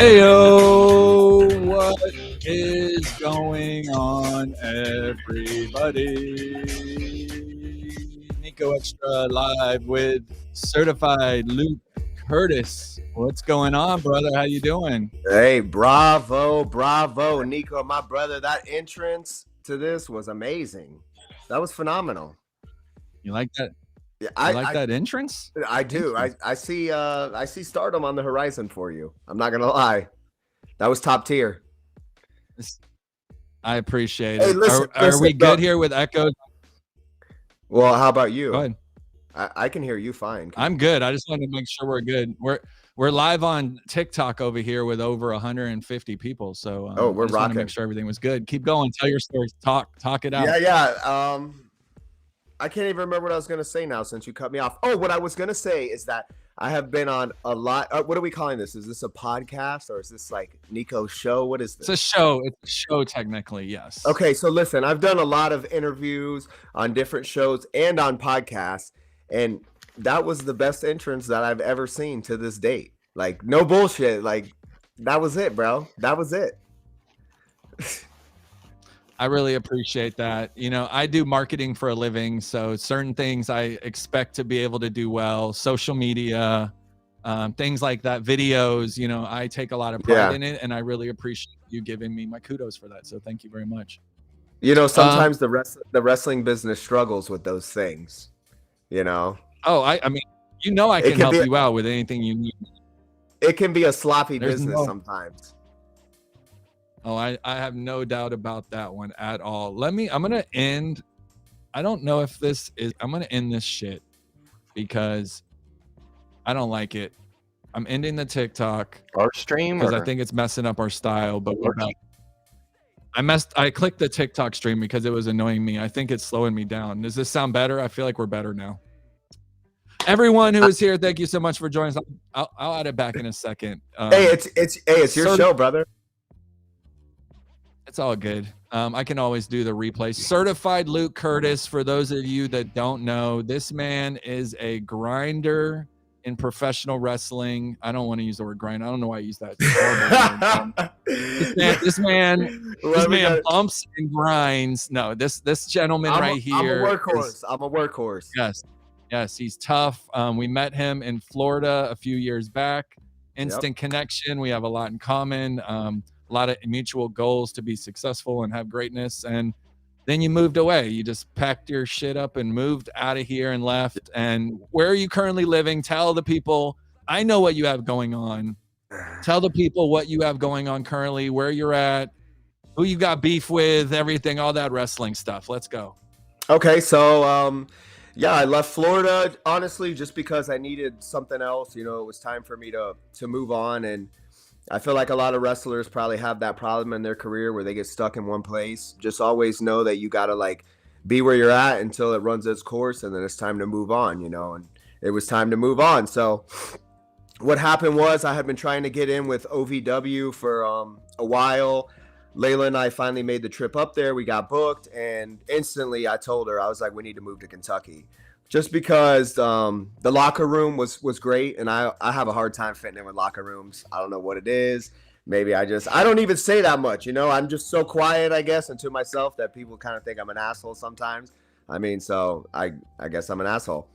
Heyo, what is going on, everybody? Niko Exxtra live with Certified Luke Kurtis. What's going on, brother? How you doing? Hey, bravo, Niko, my brother. That entrance to this was amazing. That was phenomenal. You like that? Yeah, You like that entrance? I do. I see stardom on the horizon for you. I'm not gonna lie. That was top tier. I appreciate Hey, it. listen, Are we good here with echoes? Well, how about you? Go ahead. I can hear you fine. I'm good. I just wanted to make sure we're good. We're live on TikTok over here with over 150 people. So we're I just rocking. want to make sure everything was good. Keep going. Tell your stories. Talk it out. Yeah. I can't even remember what I was gonna say now since you cut me off. Oh, what I was gonna say is that I have been on a lot. What are we calling this? Is this a podcast or is this like Niko's show? What is this? It's a show. It's a show technically, yes. Okay, so listen, I've done a lot of interviews on different shows and on podcasts, and that was the best entrance that I've ever seen to this date. Like, no bullshit. Like, that was it, bro. That was it. I really appreciate that. You know, I do marketing for a living, so certain things I expect to be able to do well. Social media, things like that, videos. You know, I take a lot of pride in it, and I really appreciate you giving me my kudos for that. So thank you very much. You know, sometimes the wrestling business struggles with those things. You know. Oh, I mean, you know, I can help you out with anything you need. It can be a sloppy business sometimes. Oh, I have no doubt about that one at all. I'm going to end. I don't know if I'm going to end this shit because I don't like it. I'm ending the TikTok. Our stream? Because I think it's messing up our style, but we're not. I clicked the TikTok stream because it was annoying me. I think it's slowing me down. Does this sound better? I feel like we're better now. Everyone who is here, thank you so much for joining us. I'll add it back in a second. Hey, it's your show, brother. It's all good. I can always do the replay. Certified Luke Kurtis, for those of you that don't know, this man is a grinder in professional wrestling. I don't want to use the word grind. I don't know why I use that. This man bumps and grinds. No, this gentleman right here. I'm a workhorse. Yes, he's tough. We met him in Florida a few years back. Instant connection. We have a lot in common. A lot of mutual goals to be successful and have greatness. And then you moved away. You just packed your shit up and moved out of here and left. And where are you currently living? Tell the people. I know what you have going on. Tell the people what you have going on currently, where you're at, who you got beef with, everything, all that wrestling stuff. Let's go. Okay, so yeah, I left Florida honestly just because I needed something else. You know, it was time for me to move on, and I feel like a lot of wrestlers probably have that problem in their career where they get stuck in one place. Just always know that you got to like be where you're at until it runs its course, and then it's time to move on, you know, and it was time to move on. So what happened was I had been trying to get in with OVW for a while. Layla and I finally made the trip up there. We got booked, and instantly I told her, I was like, we need to move to Kentucky. Just because the locker room was great, and I have a hard time fitting in with locker rooms. I don't know what it is. Maybe I don't even say that much, you know. I'm just so quiet, I guess, and to myself that people kind of think I'm an asshole sometimes. I mean, so I guess I'm an asshole.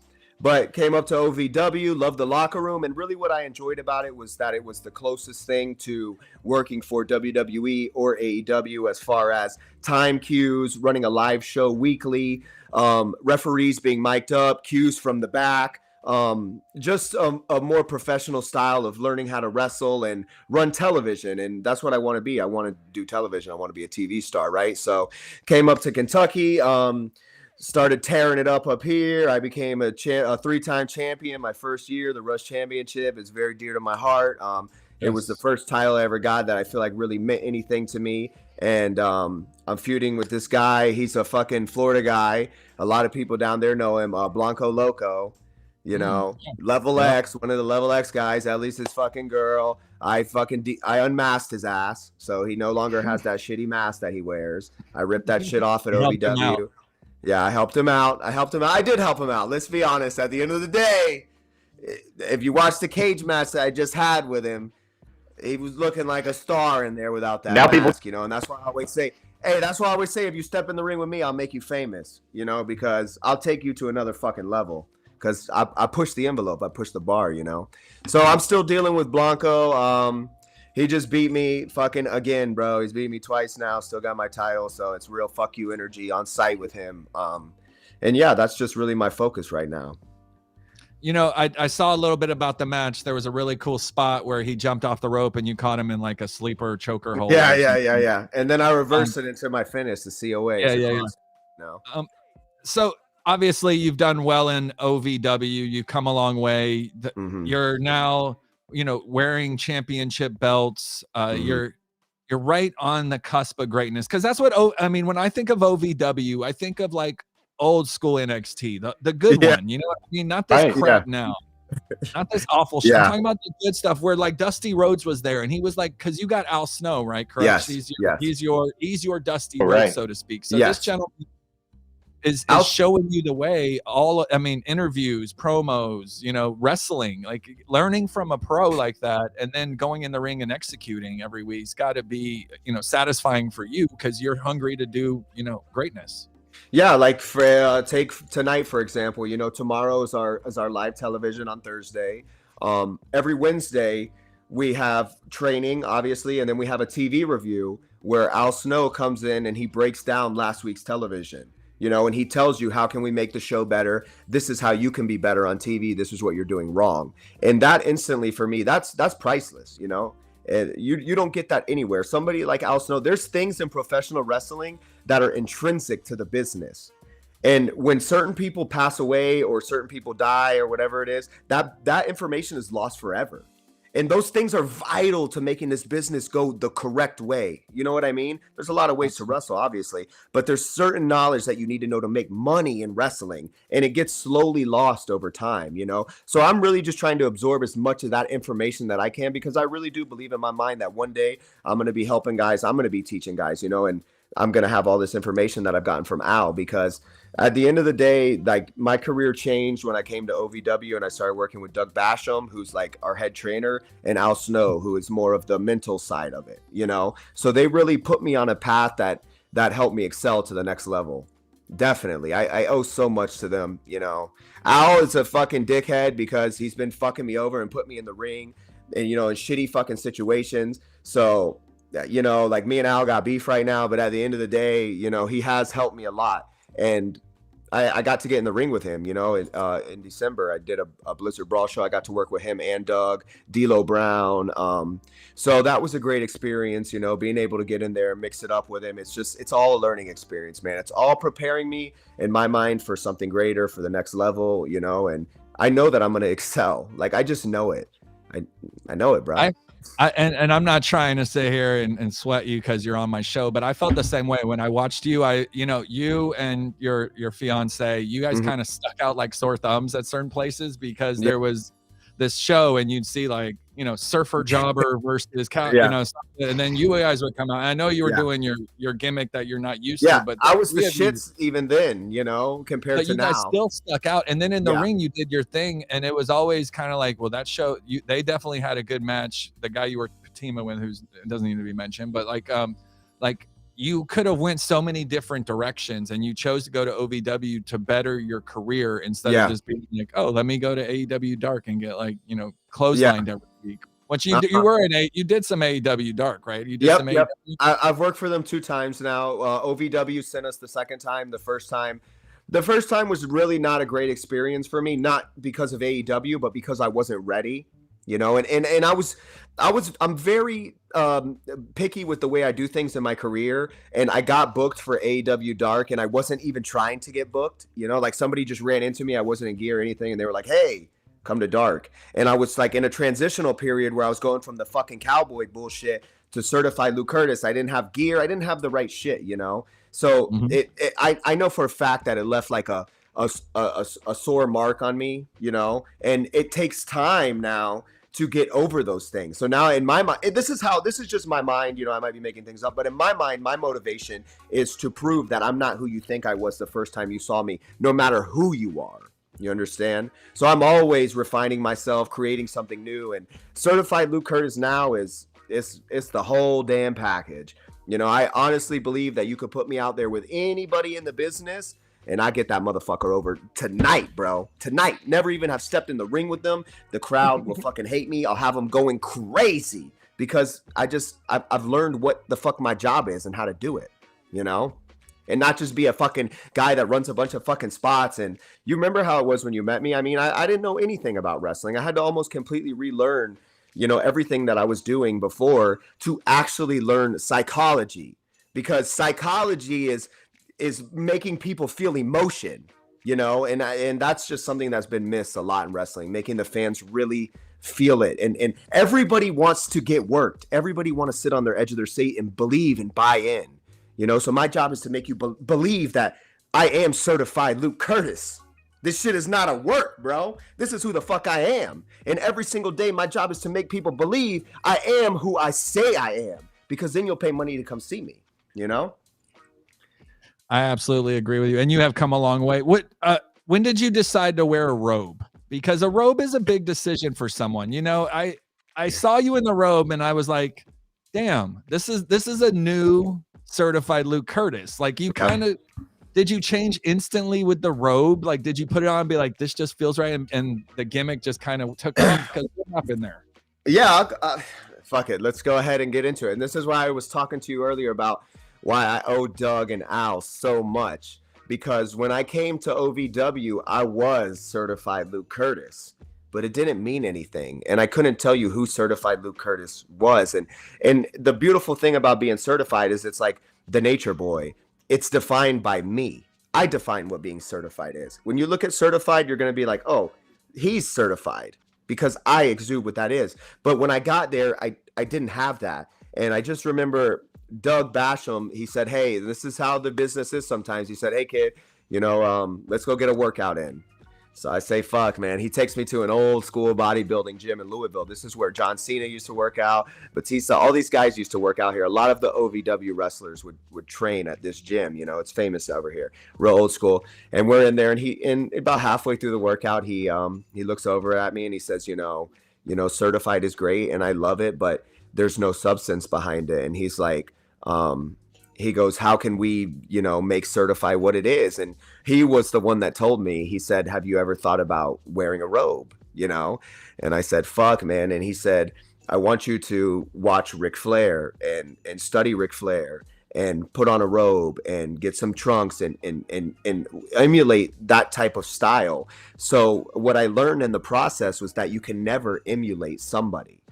But came up to OVW, loved the locker room, and really what I enjoyed about it was that it was the closest thing to working for WWE or AEW as far as time cues, running a live show weekly, referees being mic'd up, cues from the back, just a more professional style of learning how to wrestle and run television. And that's what I want to be. I want to do television. I want to be a TV star, right? So came up to Kentucky, started tearing it up here. I became a 3-time champion my first year. The Rush Championship is very dear to my heart. It was the first title I ever got that I feel like really meant anything to me. And I'm feuding with this guy. He's a fucking Florida guy. A lot of people down there know him, Blanco Loco. You know, Level X, one of the Level X guys, at least his fucking girl. I unmasked his ass, so he no longer has that shitty mask that he wears. I ripped that shit off at OVW. Yeah, I helped him out. I did help him out. Let's be honest. At the end of the day, if you watch the cage match that I just had with him, he was looking like a star in there without that mask, you know. And that's why I always say, hey, that's why I always say, if you step in the ring with me, I'll make you famous, you know, because I'll take you to another fucking level. Because I push the envelope, I push the bar, you know. So I'm still dealing with Blanco. He just beat me fucking again, bro. He's beat me twice now. Still got my title, so it's real fuck you energy on site with him. And yeah, that's just really my focus right now. You know, I saw a little bit about the match. There was a really cool spot where he jumped off the rope and you caught him in like a sleeper choker hold. Yeah. And then I reversed it into my finish, the COA. Yeah. No. So obviously you've done well in OVW. You've come a long way. You're now, you know, wearing championship belts. You're right on the cusp of greatness. Because that's what I mean. When I think of OVW, I think of like old school NXT, the good one, you know what I mean? Not this crap now, not this awful shit. I'm talking about the good stuff where like Dusty Rhodes was there and he was like, because you got Al Snow, right? Correct. He's your Dusty Rhodes, so to speak. So this gentleman is showing you the way. Interviews, promos, you know, wrestling, like learning from a pro like that, and then going in the ring and executing every week's got to be, you know, satisfying for you because you're hungry to do, you know, greatness. Yeah, like for take tonight for example. You know, tomorrow is our live television on Thursday. Every Wednesday we have training, obviously, and then we have a TV review where Al Snow comes in and he breaks down last week's television. You know, and he tells you, how can we make the show better? This is how you can be better on TV. This is what you're doing wrong. And that instantly for me, that's priceless. You know. And you don't get that anywhere. Somebody like Al Snow, there's things in professional wrestling that are intrinsic to the business. And when certain people pass away or certain people die or whatever it is, that information is lost forever. And those things are vital to making this business go the correct way. You know what I mean? There's a lot of ways to wrestle, obviously, but there's certain knowledge that you need to know to make money in wrestling, and it gets slowly lost over time, you know? So I'm really just trying to absorb as much of that information that I can, because I really do believe in my mind that one day I'm going to be helping guys. I'm going to be teaching guys, you know, and I'm going to have all this information that I've gotten from Al, because at the end of the day, like, my career changed when I came to OVW and I started working with Doug Basham, who's like our head trainer, and Al Snow, who is more of the mental side of it, you know? So they really put me on a path that helped me excel to the next level. Definitely. I owe so much to them, you know? Al is a fucking dickhead because he's been fucking me over and put me in the ring and, you know, in shitty fucking situations. So, you know, like, me and Al got beef right now, but at the end of the day, you know, he has helped me a lot. And I got to get in the ring with him, you know, in December. I did a Blizzard Brawl show. I got to work with him and Doug, D'Lo Brown. So that was a great experience, you know, being able to get in there and mix it up with him. It's all a learning experience, man. It's all preparing me in my mind for something greater, for the next level, you know, and I know that I'm going to excel. Like, I just know it. I know it, bro. And I'm not trying to sit here and sweat you because you're on my show, but I felt the same way when I watched you. You know, you and your fiance, you guys kind of stuck out like sore thumbs at certain places, because there was this show and you'd see, like, you know, surfer jobber versus cow, you know, and then you guys would come out. I know you were doing your gimmick that you're not used to, but I was the shits even then, you know, compared to now. You guys still stuck out, and then in the ring you did your thing, and it was always kind of like, well, that show, they definitely had a good match. The guy you were teaming with, who's doesn't need to be mentioned, but like you could have went so many different directions, and you chose to go to OVW to better your career instead of just being like, oh, let me go to AEW Dark and get, like, you know, clotheslined every week. Which you did some AEW Dark, right? You did some AEW. I've worked for them 2 times now. OVW sent us the second time. The first time was really not a great experience for me, not because of AEW, but because I wasn't ready. You know, and I'm very picky with the way I do things in my career, and I got booked for AEW Dark, and I wasn't even trying to get booked. You know, like, somebody just ran into me. I wasn't in gear or anything, and they were like, "Hey, come to Dark." And I was like in a transitional period where I was going from the fucking cowboy bullshit to Certified Luke Kurtis. I didn't have gear. I didn't have the right shit, you know. So I know for a fact that it left like a sore mark on me, you know, and it takes time now to get over those things. So now in my mind, this is just my mind, you know, I might be making things up, but in my mind, my motivation is to prove that I'm not who you think I was the first time you saw me, no matter who you are. You understand? So I'm always refining myself, creating something new. And Certified Luke Kurtis now is it's the whole damn package. You know, I honestly believe that you could put me out there with anybody in the business and I get that motherfucker over tonight, bro. Tonight. Never even have stepped in the ring with them. The crowd will fucking hate me. I'll have them going crazy because I've learned what the fuck my job is and how to do it, you know? And not just be a fucking guy that runs a bunch of fucking spots. And you remember how it was when you met me? I mean, I didn't know anything about wrestling. I had to almost completely relearn, you know, everything that I was doing before to actually learn psychology, because psychology is making people feel emotion, you know, and that's just something that's been missed a lot in wrestling, making the fans really feel it. And everybody wants to get worked. Everybody want to sit on their edge of their seat and believe and buy in. You know, so my job is to make you believe that I am certified Luke Kurtis. This shit is not a work, bro. This is who the fuck I am. And every single day, my job is to make people believe I am who I say I am, because then you'll pay money to come see me, you know? I absolutely agree with you. And you have come a long way. When did you decide to wear a robe? Because a robe is a big decision for someone. You know, I saw you in the robe and I was like, damn, this is a new certified Luke Kurtis. Like, you kind of, did you change instantly with the robe? Like, did you put it on and be like, this just feels right, and the gimmick just kind of took off? Because what happened there? Yeah, fuck it. Let's go ahead and get into it. And this is why I was talking to you earlier about why I owe Doug and Al so much. Because when I came to OVW, I was certified Luke Kurtis, but it didn't mean anything. And I couldn't tell you who certified Luke Kurtis was. And the beautiful thing about being certified is it's like the nature boy. It's defined by me. I define what being certified is. When you look at certified, you're going to be like, oh, he's certified, because I exude what that is. But when I got there, I didn't have that. And I just remember Doug Basham, he said, hey, this is how the business is sometimes. He said, hey, kid, you know, let's go get a workout in. So I say, fuck, man. He takes me to an old school bodybuilding gym in Louisville. This is where John Cena used to work out, Batista, all these guys used to work out here. A lot of the OVW wrestlers would train at this gym. You know, it's famous over here, real old school. And we're in there, and about halfway through the workout, he looks over at me and he says, you know, certified is great and I love it, but there's no substance behind it. And he's like, he goes, how can we, you know, make certified what it is? And he was the one that told me. He said, have you ever thought about wearing a robe, you know? And I said, fuck, man. And he said, I want you to watch Ric Flair and study Ric Flair and put on a robe and get some trunks and emulate that type of style. So what I learned in the process was that you can never emulate somebody.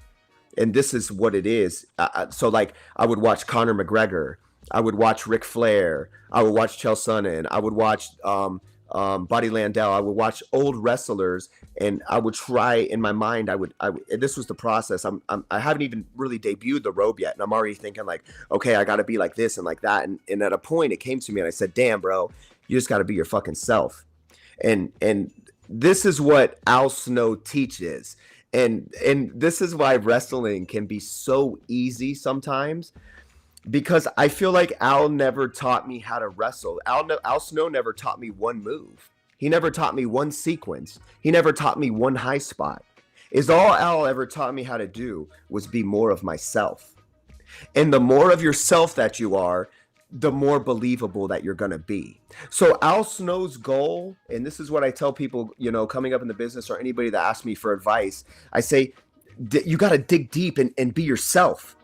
And this is what it is. So like I would watch Conor McGregor, I would watch Ric Flair, I would watch Chael Sonnen, I would watch Buddy Landell, I would watch old wrestlers, and I would try in my mind. I would. This was the process. I haven't even really debuted the robe yet, and I'm already thinking like, okay, I got to be like this and like that. And at a point, it came to me, and I said, damn, bro, you just got to be your fucking self. And this is what Al Snow teaches. And this is why wrestling can be so easy sometimes, because I feel like Al never taught me how to wrestle. Al Snow never taught me one move. He never taught me one sequence. He never taught me one high spot. Is all Al ever taught me how to do was be more of myself. And the more of yourself that you are, the more believable that you're going to be. So Al Snow's goal, and this is what I tell people, you know, coming up in the business or anybody that asks me for advice, I say, you got to dig deep and be yourself.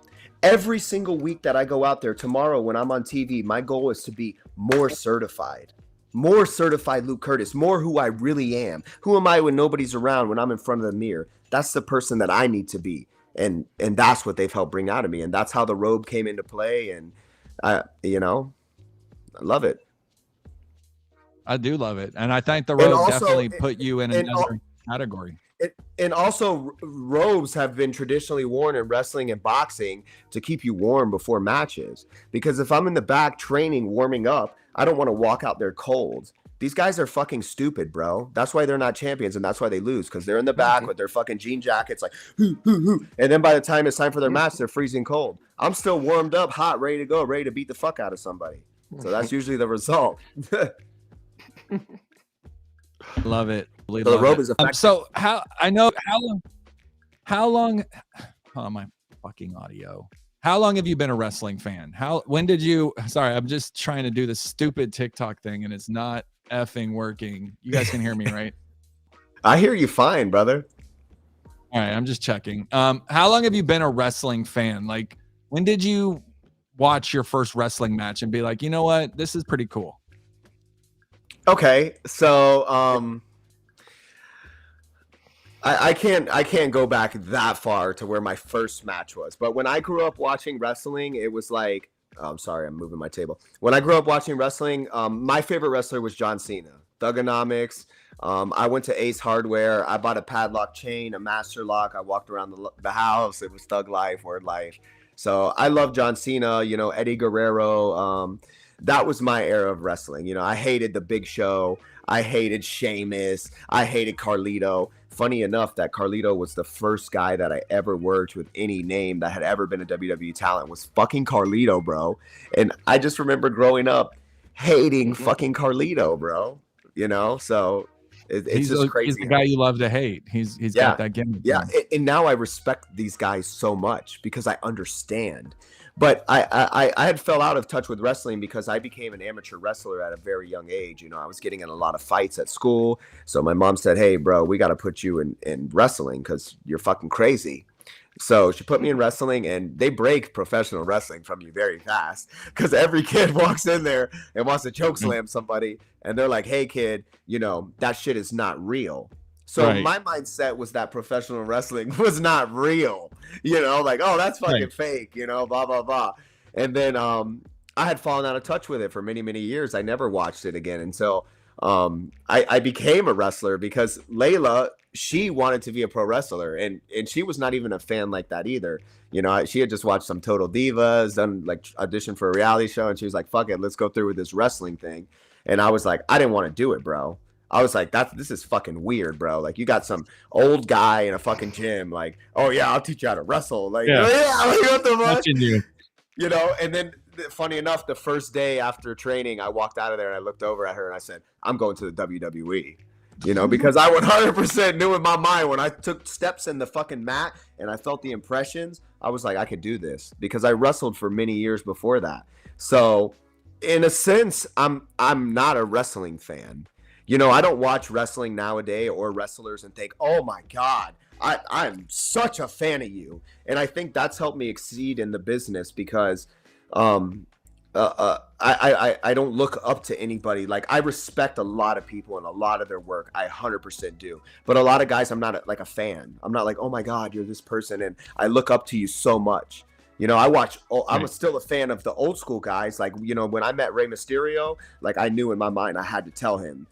Every single week that I go out there, tomorrow when I'm on TV, my goal is to be more certified Luke Kurtis, more who I really am. Who am I when nobody's around, when I'm in front of the mirror? That's the person that I need to be. And that's what they've helped bring out of me. And that's how the robe came into play. And you know, I love it. I do love it. And I think the robe definitely put you in another category. And also, robes have been traditionally worn in wrestling and boxing to keep you warm before matches. Because if I'm in the back training, warming up, I don't want to walk out there cold. These guys are fucking stupid, bro. That's why they're not champions, and that's why they lose, because they're in the back with their fucking jean jackets, like, hoo, hoo, hoo. And then by the time it's time for their match, they're freezing cold. I'm still warmed up, hot, ready to go, ready to beat the fuck out of somebody. So that's usually the result. Love it. So the robe is effective. So how long? How am I? fucking audio. How long have you been a wrestling fan? When did you, sorry, I'm just trying to do this stupid TikTok thing and it's not effing working. You guys can hear me, right? I hear you fine, brother. All right, I'm just checking. How long have you been a wrestling fan? Like, when did you watch your first wrestling match and be like, you know what, this is pretty cool? Okay, so I can't go back that far to where my first match was. But when I grew up watching wrestling, it was like, oh, I'm sorry, I'm moving my table. When I grew up watching wrestling, my favorite wrestler was John Cena. Thugonomics. I went to Ace Hardware. I bought a padlock chain, a master lock. I walked around the house. It was Thug Life, Word Life. So I love John Cena, Eddie Guerrero. That was my era of wrestling. I hated the Big Show. I hated Sheamus. I hated Carlito. Funny enough, that Carlito was the first guy that I ever worked with any name that had ever been a WWE talent was fucking Carlito, bro. And I just remember growing up hating fucking Carlito, bro. So it's just crazy. He's the guy you love to hate. He's got that gimmick. Yeah, and now I respect these guys so much because I understand. But I had fell out of touch with wrestling because I became an amateur wrestler at a very young age. I was getting in a lot of fights at school. So my mom said, hey, bro, we got to put you in wrestling because you're fucking crazy. So she put me in wrestling, and they break professional wrestling from you very fast because every kid walks in there and wants to choke slam somebody. And they're like, hey, kid, that shit is not real. So my mindset was that professional wrestling was not real, like, oh, that's fucking fake, blah, blah, blah. And then I had fallen out of touch with it for many, many years. I never watched it again. And so I became a wrestler because Layla, she wanted to be a pro wrestler, and she was not even a fan like that either. She had just watched some Total Divas, done like audition for a reality show, and she was like, fuck it, let's go through with this wrestling thing. And I was like, I didn't want to do it, bro. I was like, this is fucking weird, bro. Like, you got some old guy in a fucking gym, like, oh yeah, I'll teach you how to wrestle. Like, like, what the fuck? And then funny enough, the first day after training, I walked out of there and I looked over at her and I said, I'm going to the WWE. Because I 100% knew in my mind when I took steps in the fucking mat and I felt the impressions, I was like, I could do this because I wrestled for many years before that. So in a sense, I'm not a wrestling fan. I don't watch wrestling nowadays or wrestlers and think, oh my God, I'm such a fan of you. And I think that's helped me exceed in the business because I don't look up to anybody. Like, I respect a lot of people and a lot of their work. I 100% do. But a lot of guys, I'm not like a fan. I'm not like, oh my God, you're this person. And I look up to you so much. I'm still a fan of the old school guys. Like, when I met Rey Mysterio, like, I knew in my mind I had to tell him,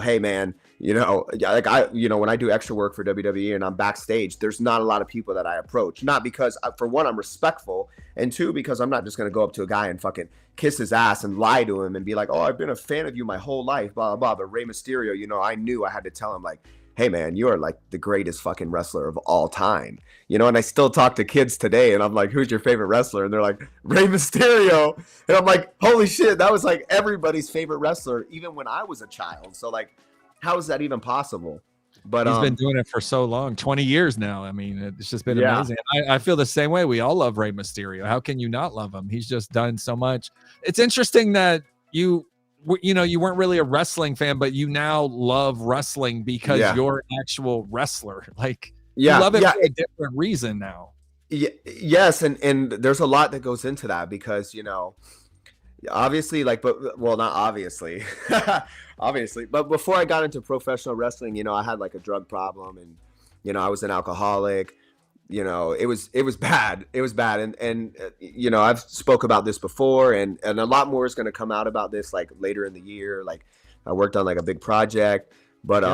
hey man, like when I do extra work for WWE and I'm backstage, there's not a lot of people that I approach. Not because, for one, I'm respectful, and two, because I'm not just going to go up to a guy and fucking kiss his ass and lie to him and be like, oh, I've been a fan of you my whole life, blah, blah, blah. But Rey Mysterio, I knew I had to tell him, like, hey man, you are like the greatest fucking wrestler of all time. And I still talk to kids today and I'm like, who's your favorite wrestler? And they're like, Rey Mysterio. And I'm like, holy shit, that was like everybody's favorite wrestler, even when I was a child. So like, how is that even possible? But he's been doing it for so long, 20 years now. I mean, it's just been amazing. I feel the same way. We all love Rey Mysterio. How can you not love him? He's just done so much. It's interesting that you weren't really a wrestling fan, but you now love wrestling because you're an actual wrestler. Like, you love it for a different reason now. Yes, and there's a lot that goes into that because, obviously, like, well, not obviously, obviously, but before I got into professional wrestling, I had like a drug problem and, I was an alcoholic. It was bad. It was bad. And I've spoke about this before and a lot more is going to come out about this like later in the year. Like, I worked on like a big project, but,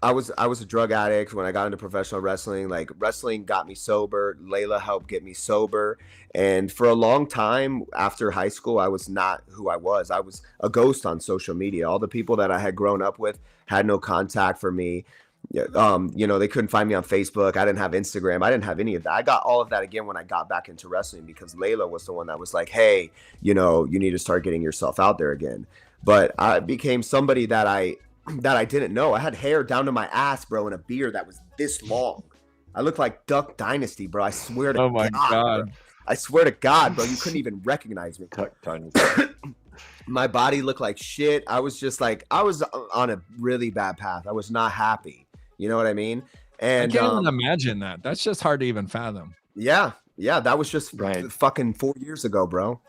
I was a drug addict when I got into professional wrestling. Like, wrestling got me sober. Layla helped get me sober. And for a long time after high school, I was not who I was. I was a ghost on social media. All the people that I had grown up with had no contact for me. They couldn't find me on Facebook. I didn't have Instagram. I didn't have any of that. I got all of that again when I got back into wrestling because Layla was the one that was like, hey, you need to start getting yourself out there again. But I became somebody that I didn't know. I had hair down to my ass, bro, and a beard that was this long. I look like Duck Dynasty, bro. I swear to Oh my God. bro. I swear to God, bro. You couldn't even recognize me. Duck Dynasty. My body looked like shit. I was just like, I was on a really bad path. I was not happy. You know what I mean? And I can't even imagine that. That's just hard to even fathom. Yeah. That was just fucking 4 years ago, bro.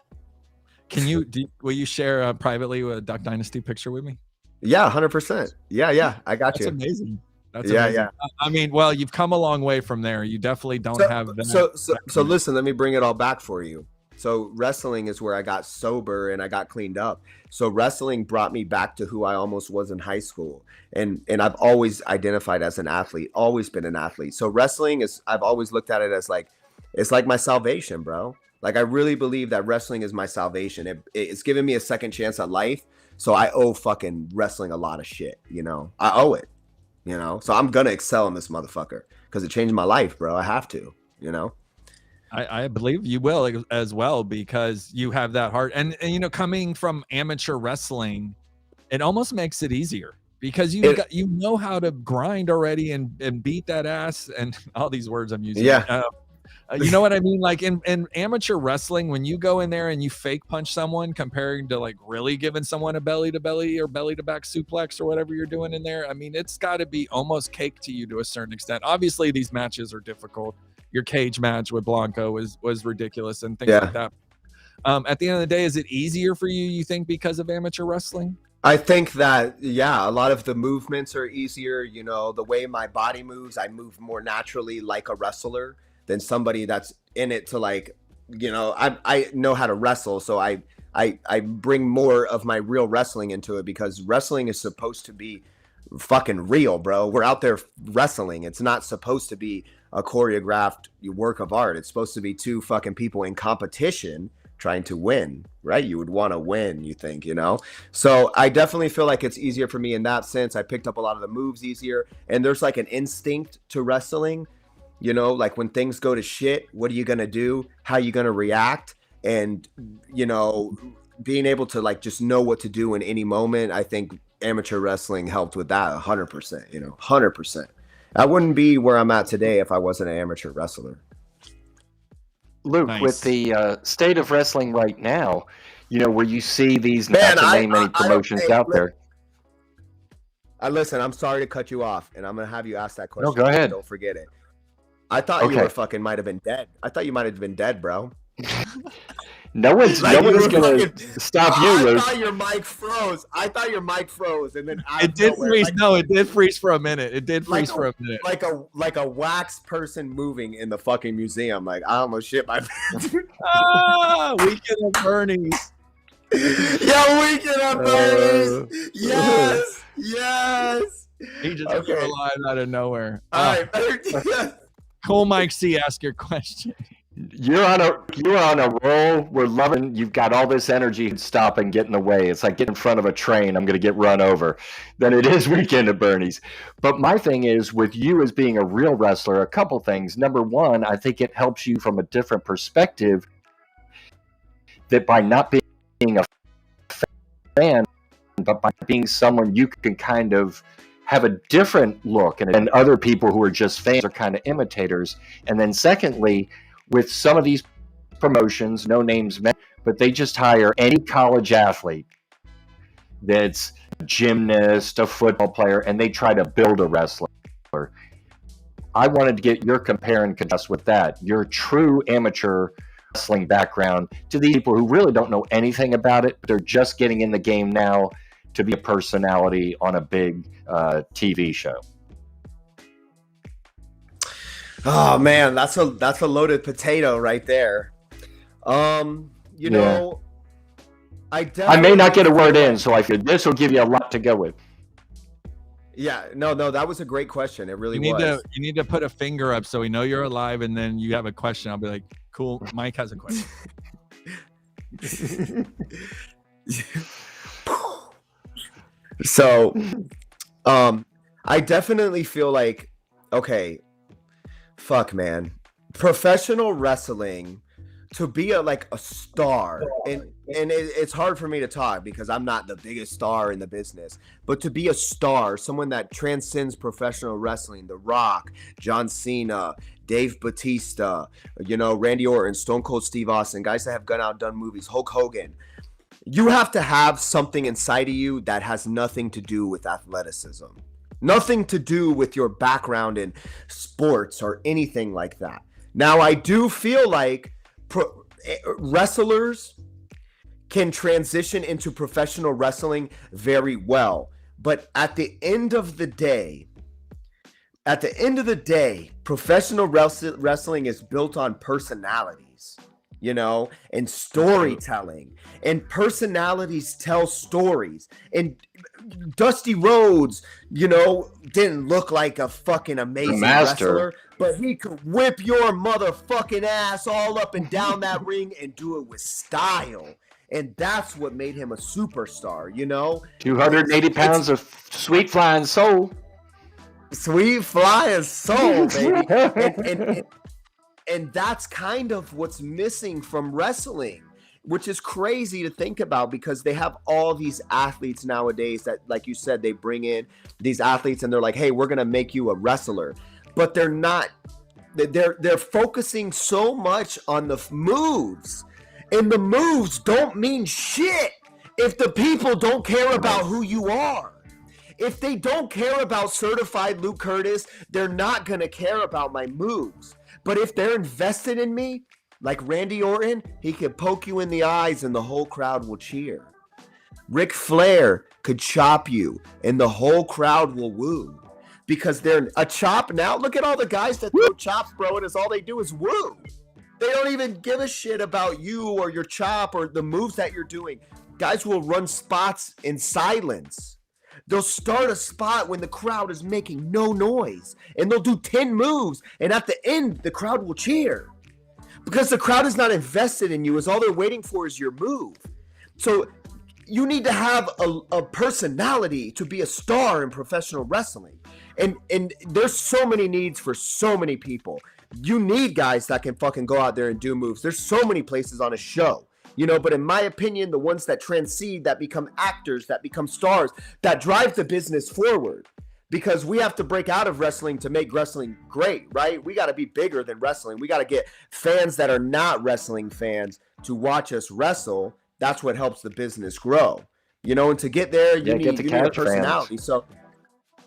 Will you share privately a Duck Dynasty picture with me? Yeah, 100%. Yeah. I got you. That's amazing. That's amazing. Yeah. I mean, well, you've come a long way from there. You definitely don't have that. So listen, let me bring it all back for you. So wrestling is where I got sober and I got cleaned up. So wrestling brought me back to who I almost was in high school. And I've always identified as an athlete, always been an athlete. So wrestling I've always looked at it as like, it's like my salvation, bro. Like, I really believe that wrestling is my salvation. It's given me a second chance at life. So I owe fucking wrestling a lot of shit, you know? I owe it, you know? So I'm going to excel in this motherfucker because it changed my life, bro. I have to, you know? I believe you will as well, because you have that heart. And you know, coming from amateur wrestling, it almost makes it easier because you know how to grind already and beat that ass and all these words I'm using. Yeah. You know what I mean? Like in amateur wrestling, when you go in there and you fake punch someone comparing to like really giving someone a belly to belly or belly to back suplex or whatever you're doing in there, I mean, it's got to be almost cake to you to a certain extent. Obviously, these matches are difficult. Your cage match with Blanco was ridiculous and things like that. At the end of the day, is it easier for you think, because of amateur wrestling? I think that, a lot of the movements are easier. You know, the way my body moves, I move more naturally like a wrestler than somebody that's in it to, like, you know, I know how to wrestle. So I bring more of my real wrestling into it because wrestling is supposed to be fucking real, bro. We're out there wrestling. It's not supposed to be a choreographed work of art. It's supposed to be two fucking people in competition trying to win, right? You would want to win, you think, you know? So I definitely feel like it's easier for me in that sense. I picked up a lot of the moves easier, and there's like an instinct to wrestling, you know, like when things go to shit, what are you going to do? How are you going to react? And, you know, being able to like just know what to do in any moment. I think amateur wrestling helped with that 100%, you know, 100%. I wouldn't be where I'm at today if I wasn't an amateur wrestler. Luke, with the state of wrestling right now, you know, where you see these not to name any promotions out there. Listen, I'm sorry to cut you off, and I'm going to have you ask that question. No, go ahead. Don't forget it. I thought you were fucking might have been dead. I thought you might have been dead, bro. No one's gonna stop you, Luke. I thought your mic froze. And then it did freeze. No, it did freeze for a minute. It did freeze for a minute. Like a wax person moving in the fucking museum. Like, I almost shit my pants. Weekend at Bernie's. Yeah, Weekend at Bernie's. Yes. He just came alive out of nowhere. All right. Cool, Mike C, ask your question. You're on a roll. We're loving. You've got all this energy. Stop and get in the way. It's like getting in front of a train. I'm going to get run over. Then it is Weekend at Bernie's. But my thing is, with you as being a real wrestler, a couple things. Number one, I think it helps you from a different perspective. That by not being a fan, but by being someone you can kind of have a different look, and other people who are just fans are kind of imitators. And then secondly, with some of these promotions, no names meant, but they just hire any college athlete that's a gymnast, a football player, and they try to build a wrestler. I wanted to get your compare and contrast with that, your true amateur wrestling background, to these people who really don't know anything about it, but they're just getting in the game now to be a personality on a big TV show. Oh man, that's a loaded potato right there. You know, I may not get a word in, so I figured this will give you a lot to go with. Yeah, no, that was a great question. It really was. You need to put a finger up so we know you're alive, and then you have a question. I'll be like, cool, Mike has a question. So, I definitely feel like, okay, fuck, man. Professional wrestling to be a star, and it's hard for me to talk because I'm not the biggest star in the business, but to be a star, someone that transcends professional wrestling, The Rock, John Cena, Dave Bautista, Randy Orton, Stone Cold Steve Austin, guys that have gone out and done movies, Hulk Hogan. You have to have something inside of you that has nothing to do with athleticism, nothing to do with your background in sports or anything like that. Now, I do feel like wrestlers can transition into professional wrestling very well, but at the end of the day, professional wrestling is built on personalities, and storytelling, and personalities tell stories. And Dusty Rhodes, didn't look like a fucking amazing wrestler, but he could whip your motherfucking ass all up and down that ring and do it with style. And that's what made him a superstar, 280 pounds of sweet flying soul. Sweet flying soul, baby. And that's kind of what's missing from wrestling, which is crazy to think about because they have all these athletes nowadays that, like you said, they bring in these athletes and they're like, hey, we're going to make you a wrestler. But they're not, they're focusing so much on the moves, and the moves don't mean shit if the people don't care about who you are. If they don't care about Certified Luke Kurtis, they're not going to care about my moves. But if they're invested in me, like Randy Orton, he could poke you in the eyes and the whole crowd will cheer. Ric Flair could chop you and the whole crowd will woo. Because they're a chop now. Look at all the guys that throw chops, bro, and it's all they do is woo. They don't even give a shit about you or your chop or the moves that you're doing. Guys will run spots in silence. They'll start a spot when the crowd is making no noise, and they'll do 10 moves, and at the end, the crowd will cheer. Because the crowd is not invested in you, as all they're waiting for is your move. So you need to have a personality to be a star in professional wrestling. And there's so many needs for so many people. You need guys that can fucking go out there and do moves. There's so many places on a show. But in my opinion, the ones that transcend, that become actors, that become stars, that drive the business forward. Because we have to break out of wrestling to make wrestling great, right? We got to be bigger than wrestling. We got to get fans that are not wrestling fans to watch us wrestle. That's what helps the business grow. And to get there, you need a personality. Fans. So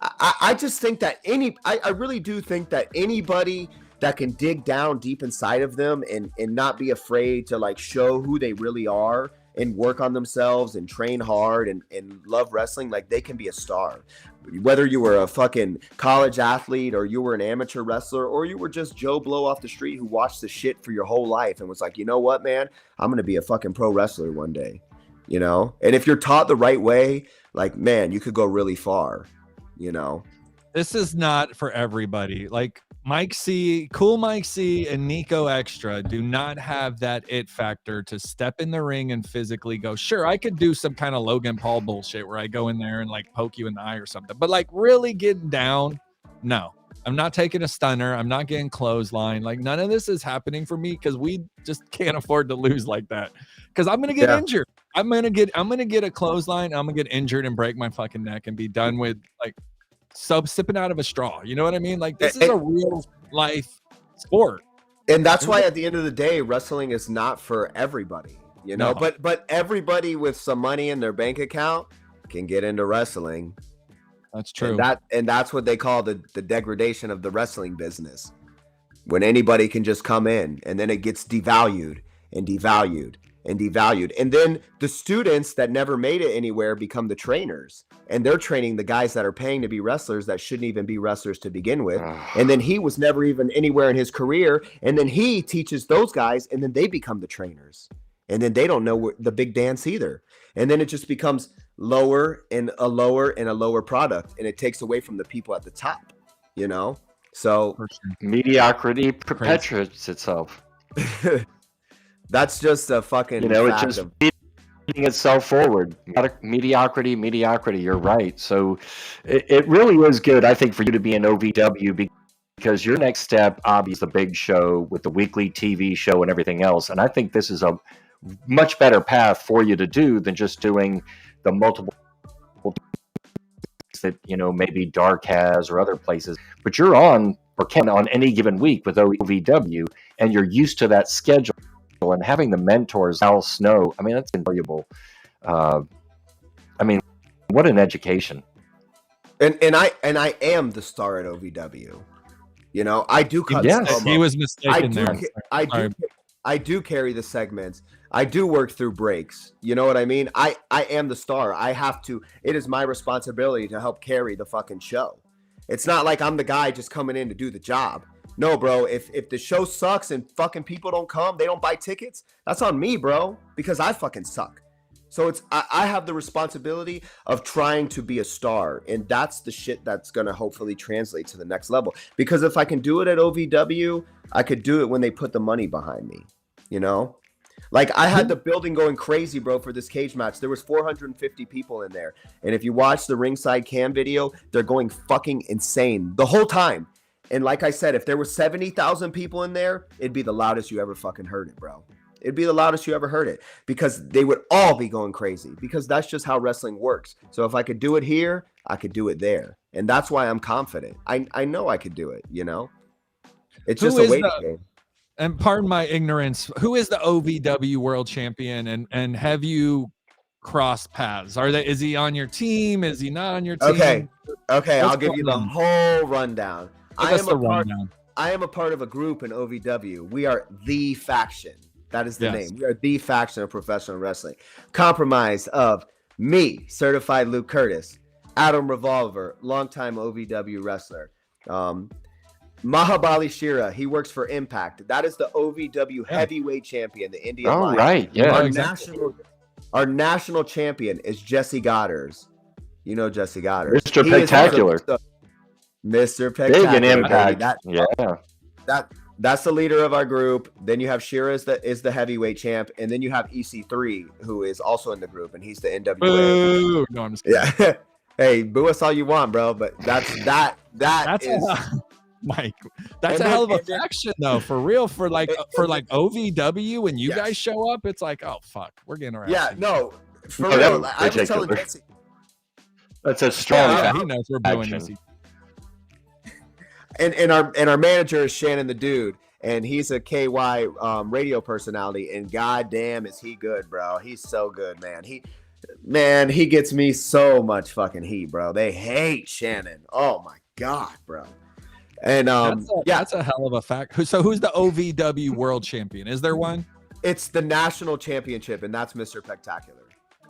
I just think that I really do think that anybody that can dig down deep inside of them and not be afraid to show who they really are and work on themselves and train hard and love wrestling, they can be a star. Whether you were a fucking college athlete or you were an amateur wrestler or you were just Joe Blow off the street who watched the shit for your whole life and was like, you know what, man, I'm going to be a fucking pro wrestler one day, And if you're taught the right way, man, you could go really far, This is not for everybody. Mike C, Cool Mike C, and Niko Exxtra do not have that it factor to step in the ring and physically go, sure, I could do some kind of Logan Paul bullshit where I go in there and poke you in the eye or something. But really getting down, no. I'm not taking a stunner. I'm not getting clothesline. None of this is happening for me because we just can't afford to lose like that. Because I'm gonna get injured. I'm gonna get a clothesline. I'm gonna get injured and break my fucking neck and be done with sipping out of a straw. You know what I mean? This is a real life sport. And that's why at the end of the day, wrestling is not for everybody, no. but everybody with some money in their bank account can get into wrestling. That's true. And that's what they call the degradation of the wrestling business. When anybody can just come in and then it gets devalued and devalued and devalued. And then the students that never made it anywhere become the trainers. And they're training the guys that are paying to be wrestlers that shouldn't even be wrestlers to begin with. And then he was never even anywhere in his career. And then he teaches those guys and then they become the trainers. And then they don't know the big dance either. And then it just becomes lower and a lower product. And it takes away from the people at the top, So mediocrity perpetuates itself. That's just a fucking it's just feeding itself forward. Mediocrity. You're right. So it really is good, I think, for you to be an OVW because your next step, obviously, the big show with the weekly TV show and everything else. And I think this is a much better path for you to do than just doing the multiple that, you know, maybe Dark has or other places. But you're on or can on any given week with OVW, and you're used to that schedule. And having the mentors, Al Snow, I mean, that's invaluable. I mean, what an education. And I am the star at OVW. You know, I do cut. Yes, he was mistaken there. I do carry the segments. I do work through breaks. You know what I mean? I am the star. I have to. It is my responsibility to help carry the fucking show. It's not like I'm the guy just coming in to do the job. No, bro. If the show sucks and fucking people don't come, they don't buy tickets, that's on me, bro. Because I fucking suck. So I have the responsibility of trying to be a star, and that's the shit that's gonna hopefully translate to the next level. Because if I can do it at OVW, I could do it when they put the money behind me. You know, like I had the building going crazy, bro, for this cage match. There was 450 people in there, and if you watch the ringside cam video, they're going fucking insane the whole time. And like I said, if there were 70,000 people in there, it'd be the loudest you ever fucking heard it, bro. It'd be the loudest you ever heard it, because they would all be going crazy, because that's just how wrestling works. So if I could do it here, I could do it there. And that's why I'm confident. I know I could do it, you know? It's just a waiting game. And pardon my ignorance, who is the OVW world champion, and have you crossed paths? Is he on your team? Is he not on your team? Okay, I'll give you the whole rundown. I am a part of a group in OVW. We are the faction. That is the name. We are the faction of professional wrestling, comprised of me, Certified Luke Kurtis, Adam Revolver, longtime OVW wrestler, Mahabali Shira. He works for Impact. That is the OVW heavyweight champion, the Indian Lion. Right, yeah. Our national champion is Jesse Goddard. You know Jesse Goddard. Mr. Spectacular. Mr. Spectacular. Big in Impact. That's the leader of our group. Then you have Shira is the heavyweight champ, and then you have EC3, who is also in the group, and he's the NWA. Boo! No, I'm just kidding. Yeah. Hey, boo us all you want, bro, but that's Mike, that's a hell of a faction, though, for real. For like OVW, when you guys show up, it's like, oh fuck, we're getting around. Yeah, no, for real. I was telling Jesse. That's a strong. Yeah, he knows we're doing this. And our manager is Shannon the Dude, and he's a KY radio personality, and goddamn is he good, bro. He's so good, man. He gets me so much fucking heat, bro. They hate Shannon. Oh my god, bro. And that's a hell of a fact. So who's the OVW world champion? Is there one? It's the national championship, and that's Mr. Spectacular.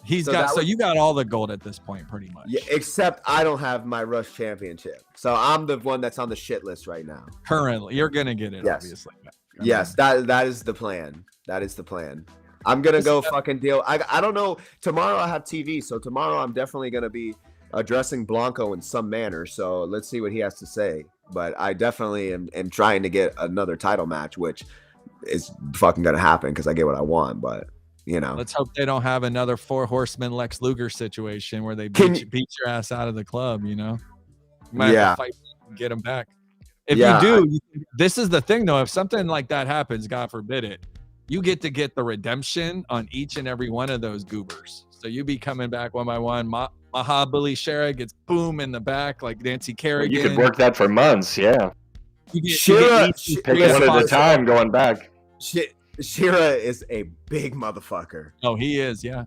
So you got all the gold at this point, pretty much. Yeah, except I don't have my Rush championship. So I'm the one that's on the shit list right now. Currently, you're gonna get it, obviously. Yes, that is the plan. That is the plan. I'm gonna go fucking deal. I don't know. Tomorrow I have TV, so tomorrow I'm definitely gonna be addressing Blanco in some manner. So let's see what he has to say. But I definitely am trying to get another title match, which is fucking gonna happen because I get what I want. But you know, let's hope they don't have another 4 Horsemen Lex Luger situation where they beat your ass out of the club. You know, you might have to fight and get them back. If you do, this is the thing though. If something like that happens, God forbid it, you get to get the redemption on each and every one of those goobers. So you be coming back one by one. Mahabali Shara gets boom in the back like Nancy Kerrigan. You could work that for months, yeah. You get pick one at a time going back. Shira is a big motherfucker. Oh, he is, yeah.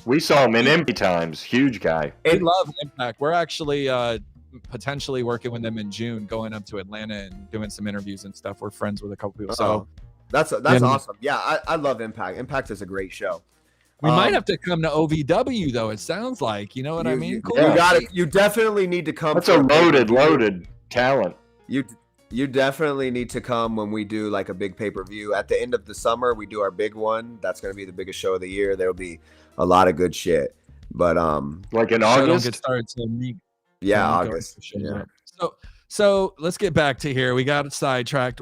We saw him in empty times. Huge guy. We love Impact. We're actually potentially working with them in June, going up to Atlanta and doing some interviews and stuff. We're friends with a couple people. So that's awesome. Yeah, I love Impact. Impact is a great show. We might have to come to OVW though. It sounds like, you know what I mean? Cool. You definitely need to come. That's a loaded talent. You definitely need to come when we do like a big pay-per-view at the end of the summer. We do our big one. That's going to be the biggest show of the year. There'll be a lot of good shit. But like in August, don't get started till August. Yeah. So let's get back to here. We got sidetracked.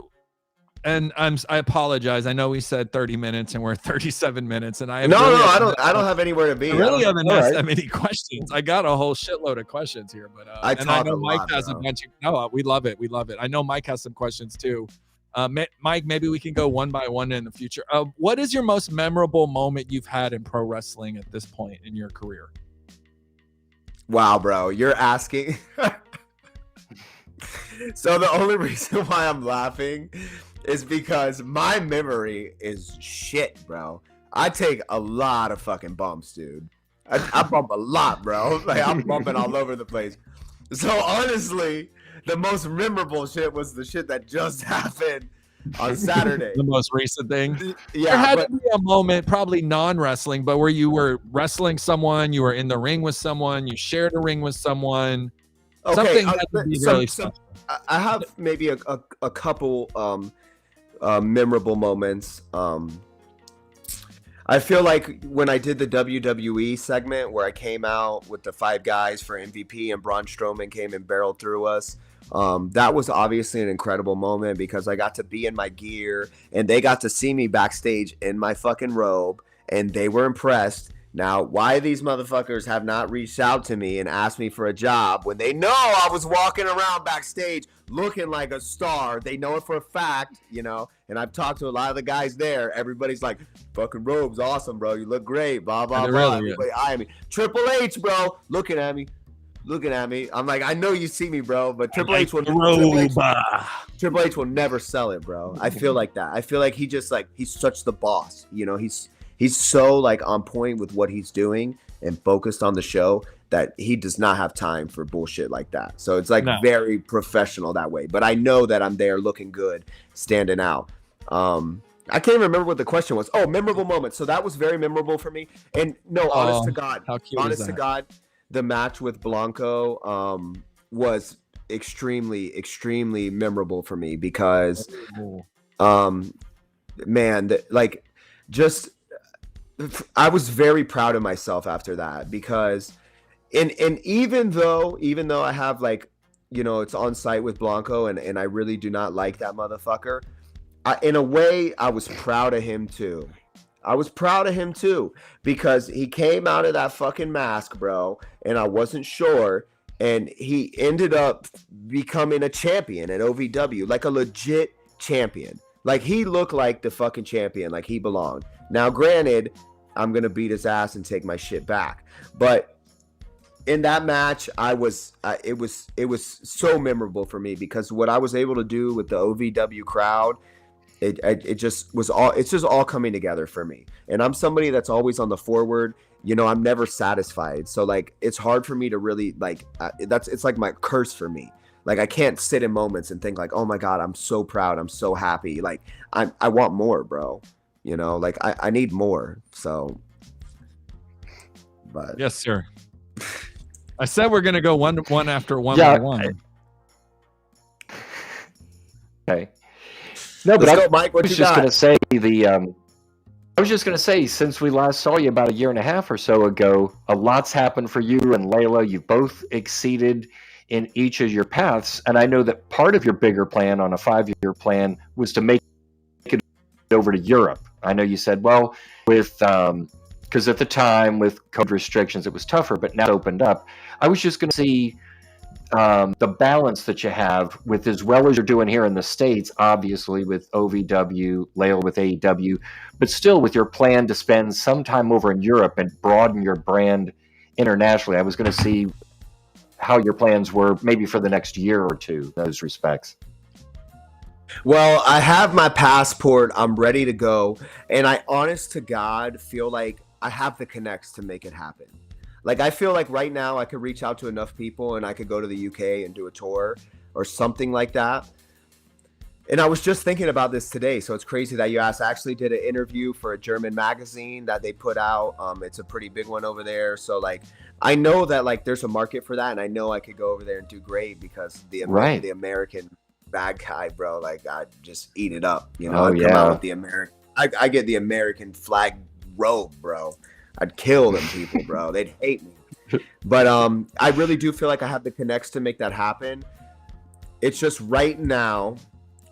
And I apologize. I know we said 30 minutes and we're 37 minutes, and I I don't have anywhere to be. I really haven't asked that many questions. I got a whole shitload of questions here, but I know Mike has a bunch of. No, we love it. We love it. I know Mike has some questions too. Mike, maybe we can go one by one in the future. What is your most memorable moment you've had in pro wrestling at this point in your career? Wow, bro, you're asking. So the only reason why I'm laughing is because my memory is shit, bro. I take a lot of fucking bumps, dude. I bump a lot, bro. Like, I'm bumping all over the place. So honestly, the most memorable shit was the shit that just happened on Saturday. The most recent thing. Yeah, there had to be a moment, probably non-wrestling, but where you were wrestling someone, you were in the ring with someone, you shared a ring with someone. Okay, something had to be really special. I have maybe a couple memorable moments. I feel like when I did the WWE segment where I came out with the 5 guys for MVP and Braun Strowman came and barreled through us, that was obviously an incredible moment because I got to be in my gear and they got to see me backstage in my fucking robe and they were impressed. Now, why these motherfuckers have not reached out to me and asked me for a job when they know I was walking around backstage looking like a star? They know it for a fact, you know, and I've talked to a lot of the guys there. Everybody's like, fucking robe's awesome, bro. You look great, blah, blah, blah. Everybody eyeing me. Triple H, bro, looking at me. I'm like, I know you see me, bro, but Triple H will never sell it, bro. I feel like that. I feel like he just like, he's such the boss, you know, he's so like on point with what he's doing and focused on the show that he does not have time for bullshit like that. So it's like very professional that way. But I know that I'm there looking good, standing out. I can't even remember what the question was. Oh, memorable moment. So that was very memorable for me. And no, honest to God, the match with Blanco was extremely, extremely memorable for me because, man, just. I was very proud of myself after that because and even though I have like, you know, it's on site with Blanco and I really do not like that motherfucker, in a way I was proud of him too. Because he came out of that fucking mask, bro, and I wasn't sure, and he ended up becoming a champion at OVW, like a legit champion. Like he looked like the fucking champion, like he belonged. Now, granted, I'm going to beat his ass and take my shit back. But in that match, it was so memorable for me because what I was able to do with the OVW crowd, it's just all coming together for me. And I'm somebody that's always on the forward. You know, I'm never satisfied. So like, it's hard for me to really like, it's like my curse for me. Like I can't sit in moments and think like, oh my God, I'm so proud. I'm so happy. Like I want more, bro. You know, like I need more. So, but yes, sir. I said we're gonna go one after one by one. Okay. No, but Mike, I was just gonna say since we last saw you about a year and a half or so ago, a lot's happened for you and Layla. You've both exceeded in each of your paths, and I know that part of your bigger plan on a 5-year plan was to make it over to Europe. I know you said, well, with because at the time with COVID restrictions it was tougher, but now it's opened up. I was just going to see the balance that you have with, as well as you're doing here in the States, obviously with OVW, Layla with AEW, but still with your plan to spend some time over in Europe and broaden your brand internationally. I was going to see how your plans were maybe for the next year or two in those respects. Well, I have my passport. I'm ready to go. And I, honest to God, feel like I have the connects to make it happen. Like, I feel like right now I could reach out to enough people and I could go to the UK and do a tour or something like that. And I was just thinking about this today. So it's crazy that you asked. I actually did an interview for a German magazine that they put out. It's a pretty big one over there. So like, I know that like there's a market for that. And I know I could go over there and do great because the American bad guy, bro, like I just eat it up, you know. Come out with the American, I get the American flag robe, bro. I'd kill them people, bro. They'd hate me. But I really do feel like I have the connects to make that happen. It's just right now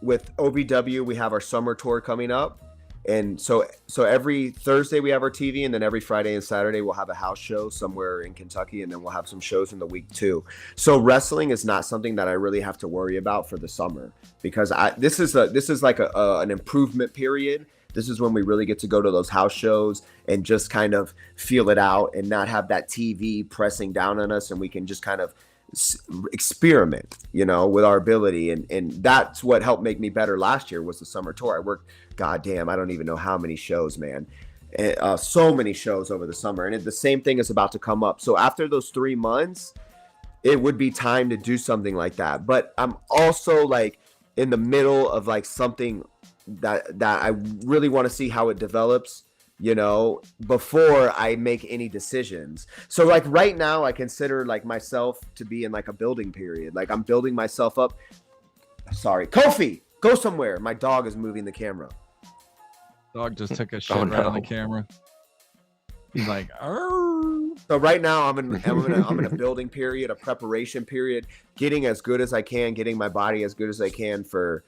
with OVW, we have our summer tour coming up. And so every Thursday we have our TV, and then every Friday and Saturday we'll have a house show somewhere in Kentucky, and then we'll have some shows in the week too. So wrestling is not something that I really have to worry about for the summer, because this is like an improvement period. This is when we really get to go to those house shows and just kind of feel it out and not have that TV pressing down on us, and we can just kind of experiment, with our ability. And that's what helped make me better last year was the summer tour. I worked, goddamn, I don't even know how many shows, man. So many shows over the summer. And the same thing is about to come up. So after those 3 months, it would be time to do something like that. But I'm also like in the middle of like something that I really want to see how it develops, before I make any decisions. So like right now I consider like myself to be in like a building period. Like I'm building myself up. Sorry, Kofi, go somewhere. My dog is moving the camera. Dog just took a shit right on the camera. He's like, arr. So right now I'm in a building period, a preparation period, getting as good as I can, getting my body as good as I can for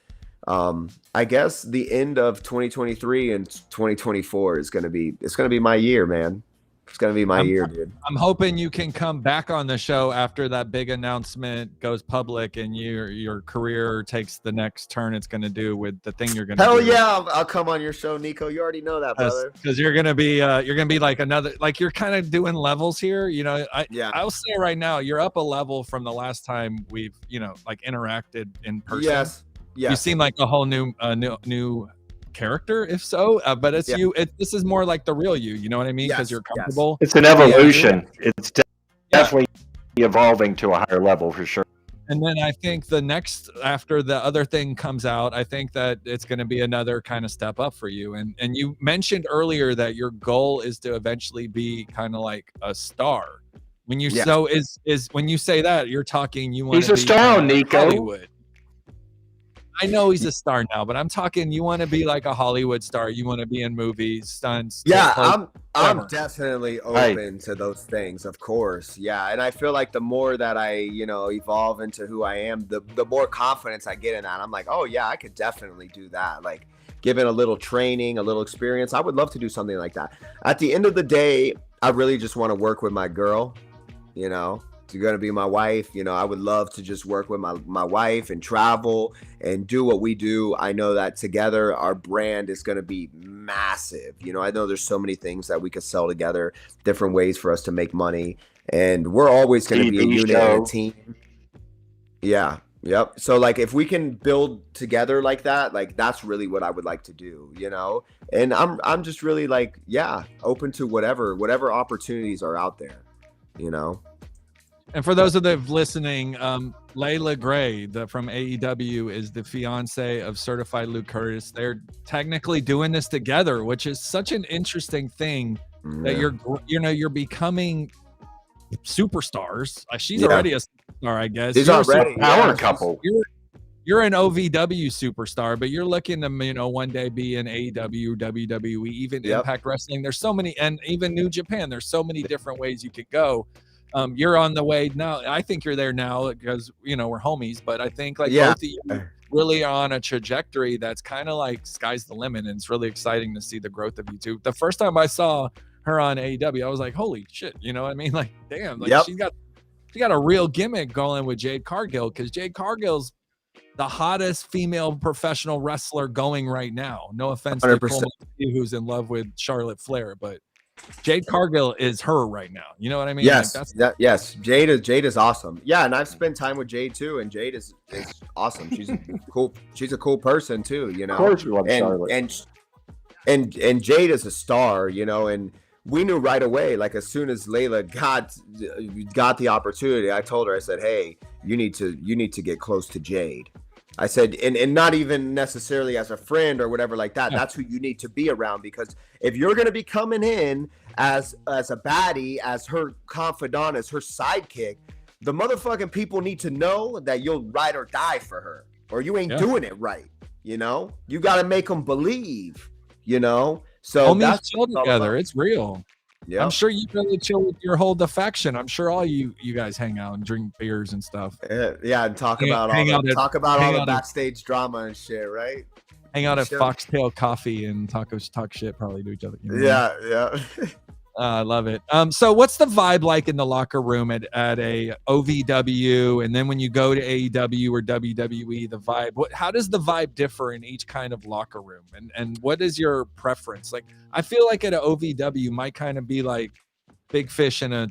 I guess the end of 2023 and 2024 is going to be my year, man. It's going to be my year, dude. I'm hoping you can come back on the show after that big announcement goes public and your career takes the next turn it's going to do with the thing you're going to do. Hell yeah, I'll come on your show, Niko. You already know that, brother. Because you're going to be like another, like you're kind of doing levels here. I'll say right now, you're up a level from the last time we've, like interacted in person. Yes. You seem like a whole new character, if so, but it's you. This is more like the real you. You know what I mean? Because you're comfortable. It's an evolution. It's definitely evolving to a higher level for sure. And then I think the next, after the other thing comes out, I think that it's going to be another kind of step up for you. And you mentioned earlier that your goal is to eventually be kind of like a star. When you when you say that, you're talking. You want he's a star, Niko. Hollywood. I know he's a star now, but I'm talking, you want to be like a Hollywood star. You want to be in movies, stunts. Yeah, I'm definitely open to those things, of course. Yeah, and I feel like the more that I, evolve into who I am, the more confidence I get in that. I'm like, oh yeah, I could definitely do that. Like, given a little training, a little experience, I would love to do something like that. At the end of the day, I really just want to work with my girl, She's going to be my wife. I would love to just work with my wife and travel and do what we do. I know that together our brand is going to be massive. I know there's so many things that we could sell together, different ways for us to make money. And we're always going to be a unit and a team. Yeah. Yep. So like if we can build together like that, like that's really what I would like to do, And I'm just really like, open to whatever opportunities are out there, And for those of you listening, Layla Gray from AEW is the fiance of Certified Luke Kurtis. They're technically doing this together, which is such an interesting thing that you're becoming superstars. She's already a superstar, I guess. She's already a power couple. You're an OVW superstar, but you're looking to, one day be in AEW, WWE, even Impact Wrestling. There's so many, and even New Japan. There's so many different ways you could go. You're on the way now. I think you're there now because we're homies, but I think both of you really are on a trajectory that's kind of like sky's the limit, and it's really exciting to see the growth of you two. The first time I saw her on AEW, I was like, holy shit, you know what I mean? Like, damn, like she got a real gimmick going with Jade Cargill, because Jade Cargill's the hottest female professional wrestler going right now. No offense 100%. To Cole, who's in love with Charlotte Flair, but Jade Cargill is her right now. You know what I mean? Yes, yes. Jade is awesome. Yeah, and I've spent time with Jade too, and Jade is awesome. She's cool. She's a cool person too. Of course, you love Charlotte. And Jade is a star. And we knew right away. Like as soon as Layla got the opportunity, I told her. I said, "Hey, you need to get close to Jade." I said, and not even necessarily as a friend or whatever like that. That's who you need to be around, because if you're going to be coming in as a baddie, as her confidant, as her sidekick, the motherfucking people need to know that you'll ride or die for her, or you ain't doing it right. You got to make them believe, So homies chill together. It's real. Yeah. I'm sure you really chill with your whole defection. I'm sure all you guys hang out and drink beers and stuff. Yeah, and talk about all the backstage drama and shit, right? Hang out at Foxtail Coffee and talk shit probably to each other. You know? Yeah. I love it. So what's the vibe like in the locker room at a OVW, and then when you go to AEW or WWE, the vibe? How does the vibe differ in each kind of locker room, and what is your preference? Like, I feel like at a OVW might kind of be like big fish in a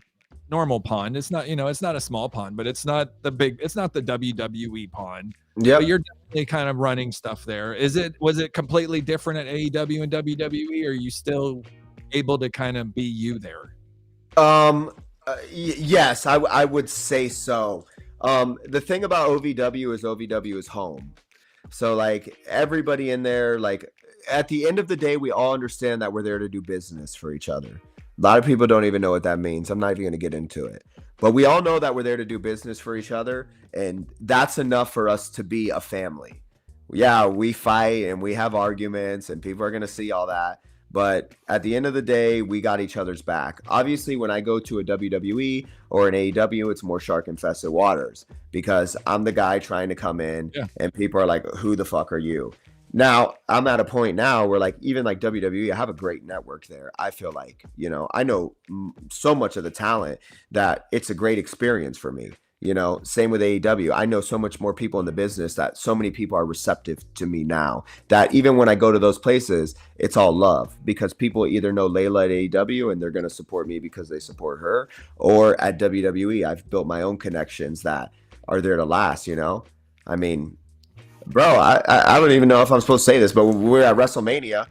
normal pond. It's not, it's not a small pond, but it's not the WWE pond. Yeah, but you're definitely kind of running stuff there. Was it completely different at AEW and WWE, or are you still able to kind of be you there? Yes, I would say so. The thing about OVW is home. So like everybody in there, like at the end of the day, we all understand that we're there to do business for each other. A lot of people don't even know what that means. I'm not even going to get into it. But we all know that we're there to do business for each other, and that's enough for us to be a family. Yeah, we fight and we have arguments, and people are going to see all that. But at the end of the day, we got each other's back. Obviously, when I go to a WWE or an AEW, it's more shark-infested waters because I'm the guy trying to come in, and people are like, who the fuck are you? Now, I'm at a point now where, like, even like WWE, I have a great network there. I feel like, I know so much of the talent that it's a great experience for me. Same with AEW. I know so much more people in the business that so many people are receptive to me now that even when I go to those places, it's all love because people either know Layla at AEW and they're going to support me because they support her, or at WWE, I've built my own connections that are there to last. I mean, bro, I don't even know if I'm supposed to say this, but when we were at WrestleMania,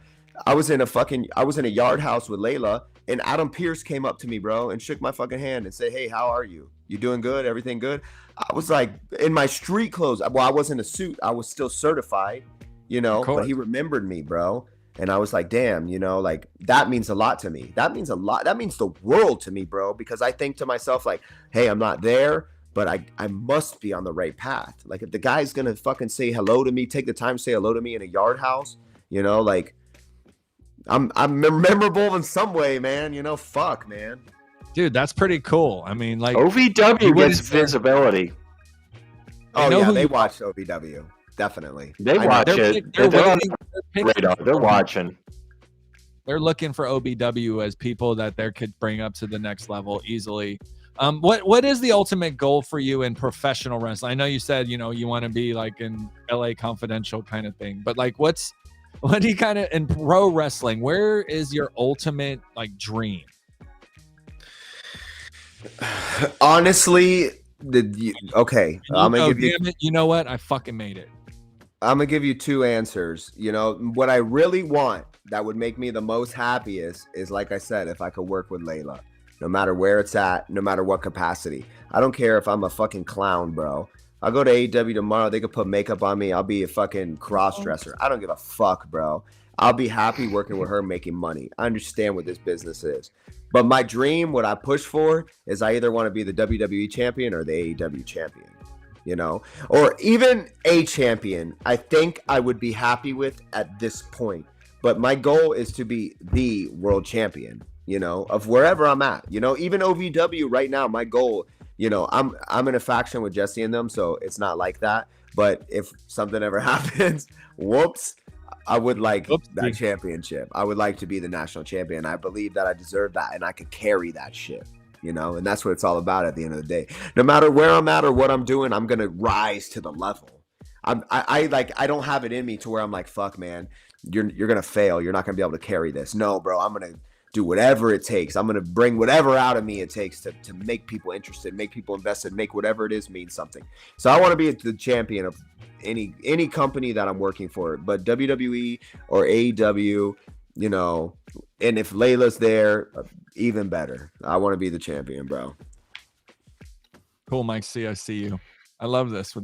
I was in a yard house with Layla, and Adam Pearce came up to me, bro, and shook my fucking hand and said, hey, how are you? You doing good? Everything good? I was like in my street clothes. Well, I wasn't in a suit. I was still certified, but he remembered me, bro. And I was like, damn, like that means a lot to me. That means a lot. That means the world to me, bro, because I think to myself like, hey, I'm not there, but I must be on the right path. Like if the guy's going to fucking say hello to me, take the time to say hello to me in a yard house, like I'm memorable in some way, man. Fuck, man. Dude, that's pretty cool. I mean, like OVW gets visibility. Oh yeah, they watch OVW. Definitely. They watch it. They're watching. They're looking for OVW as people that they could bring up to the next level easily. What is the ultimate goal for you in professional wrestling? I know you said, you want to be like in LA Confidential kind of thing, but like what do you kind of in pro wrestling, where is your ultimate like dream? Honestly, okay. I'm gonna give you. Damn it, you know what? I fucking made it. I'm gonna give you two answers. What I really want that would make me the most happiest is, like I said, if I could work with Layla, no matter where it's at, no matter what capacity. I don't care if I'm a fucking clown, bro. I'll go to AEW tomorrow. They could put makeup on me. I'll be a fucking cross-dresser. I don't give a fuck, bro. I'll be happy working with her, making money. I understand what this business is. But my dream, what I push for, is I either want to be the WWE champion or the AEW champion, or even a champion. I think I would be happy with at this point. But my goal is to be the world champion, of wherever I'm at. Even OVW right now, my goal, I'm in a faction with Jesse and them, so it's not like that. But if something ever happens, whoops, I would like that championship. I would like to be the national champion. I believe that I deserve that, and I could carry that shit, and that's what it's all about at the end of the day. No matter where I'm at or what I'm doing, I'm going to rise to the level. I don't have it in me to where I'm like, fuck, man, you're going to fail. You're not going to be able to carry this. No, bro, I'm going to do whatever it takes. I'm going to bring whatever out of me it takes to make people interested, make people invested, make whatever it is mean something. So I want to be the champion of any company that I'm working for, but WWE or AEW, and if Layla's there, even better. I want to be the champion, bro. Cool, Mike C. I see you. I love this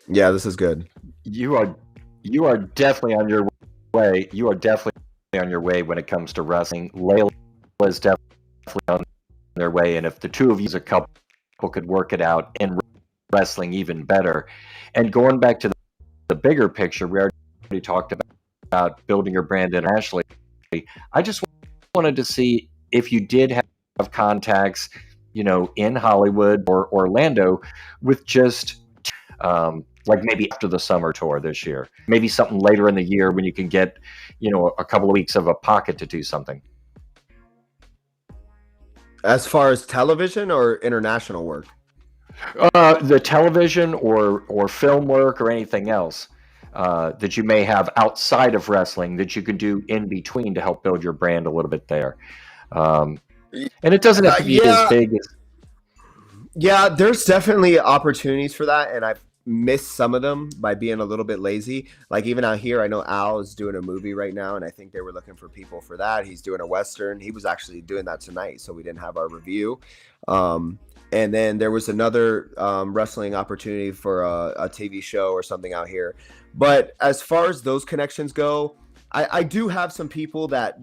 Yeah, this is good. You are definitely on your way. You are definitely on your way when it comes to wrestling. Layla is definitely on their way, and if the two of you as a couple could work it out in wrestling even better. And going back to the bigger picture, we already talked about building your brand internationally. I just wanted to see if you did have contacts, in Hollywood or Orlando with just like maybe after the summer tour this year, maybe something later in the year when you can get, a couple of weeks of a pocket to do something. As far as television or international work? The television or film work or anything else that you may have outside of wrestling that you can do in between to help build your brand a little bit there. And it doesn't have to be as big as. Yeah, there's definitely opportunities for that, and I've missed some of them by being a little bit lazy. Like even out here, I know Al is doing a movie right now, and I think they were looking for people for that. He's doing a Western. He was actually doing that tonight, so we didn't have our review. And then there was another wrestling opportunity for a TV show or something out here. But as far as those connections go, I do have some people that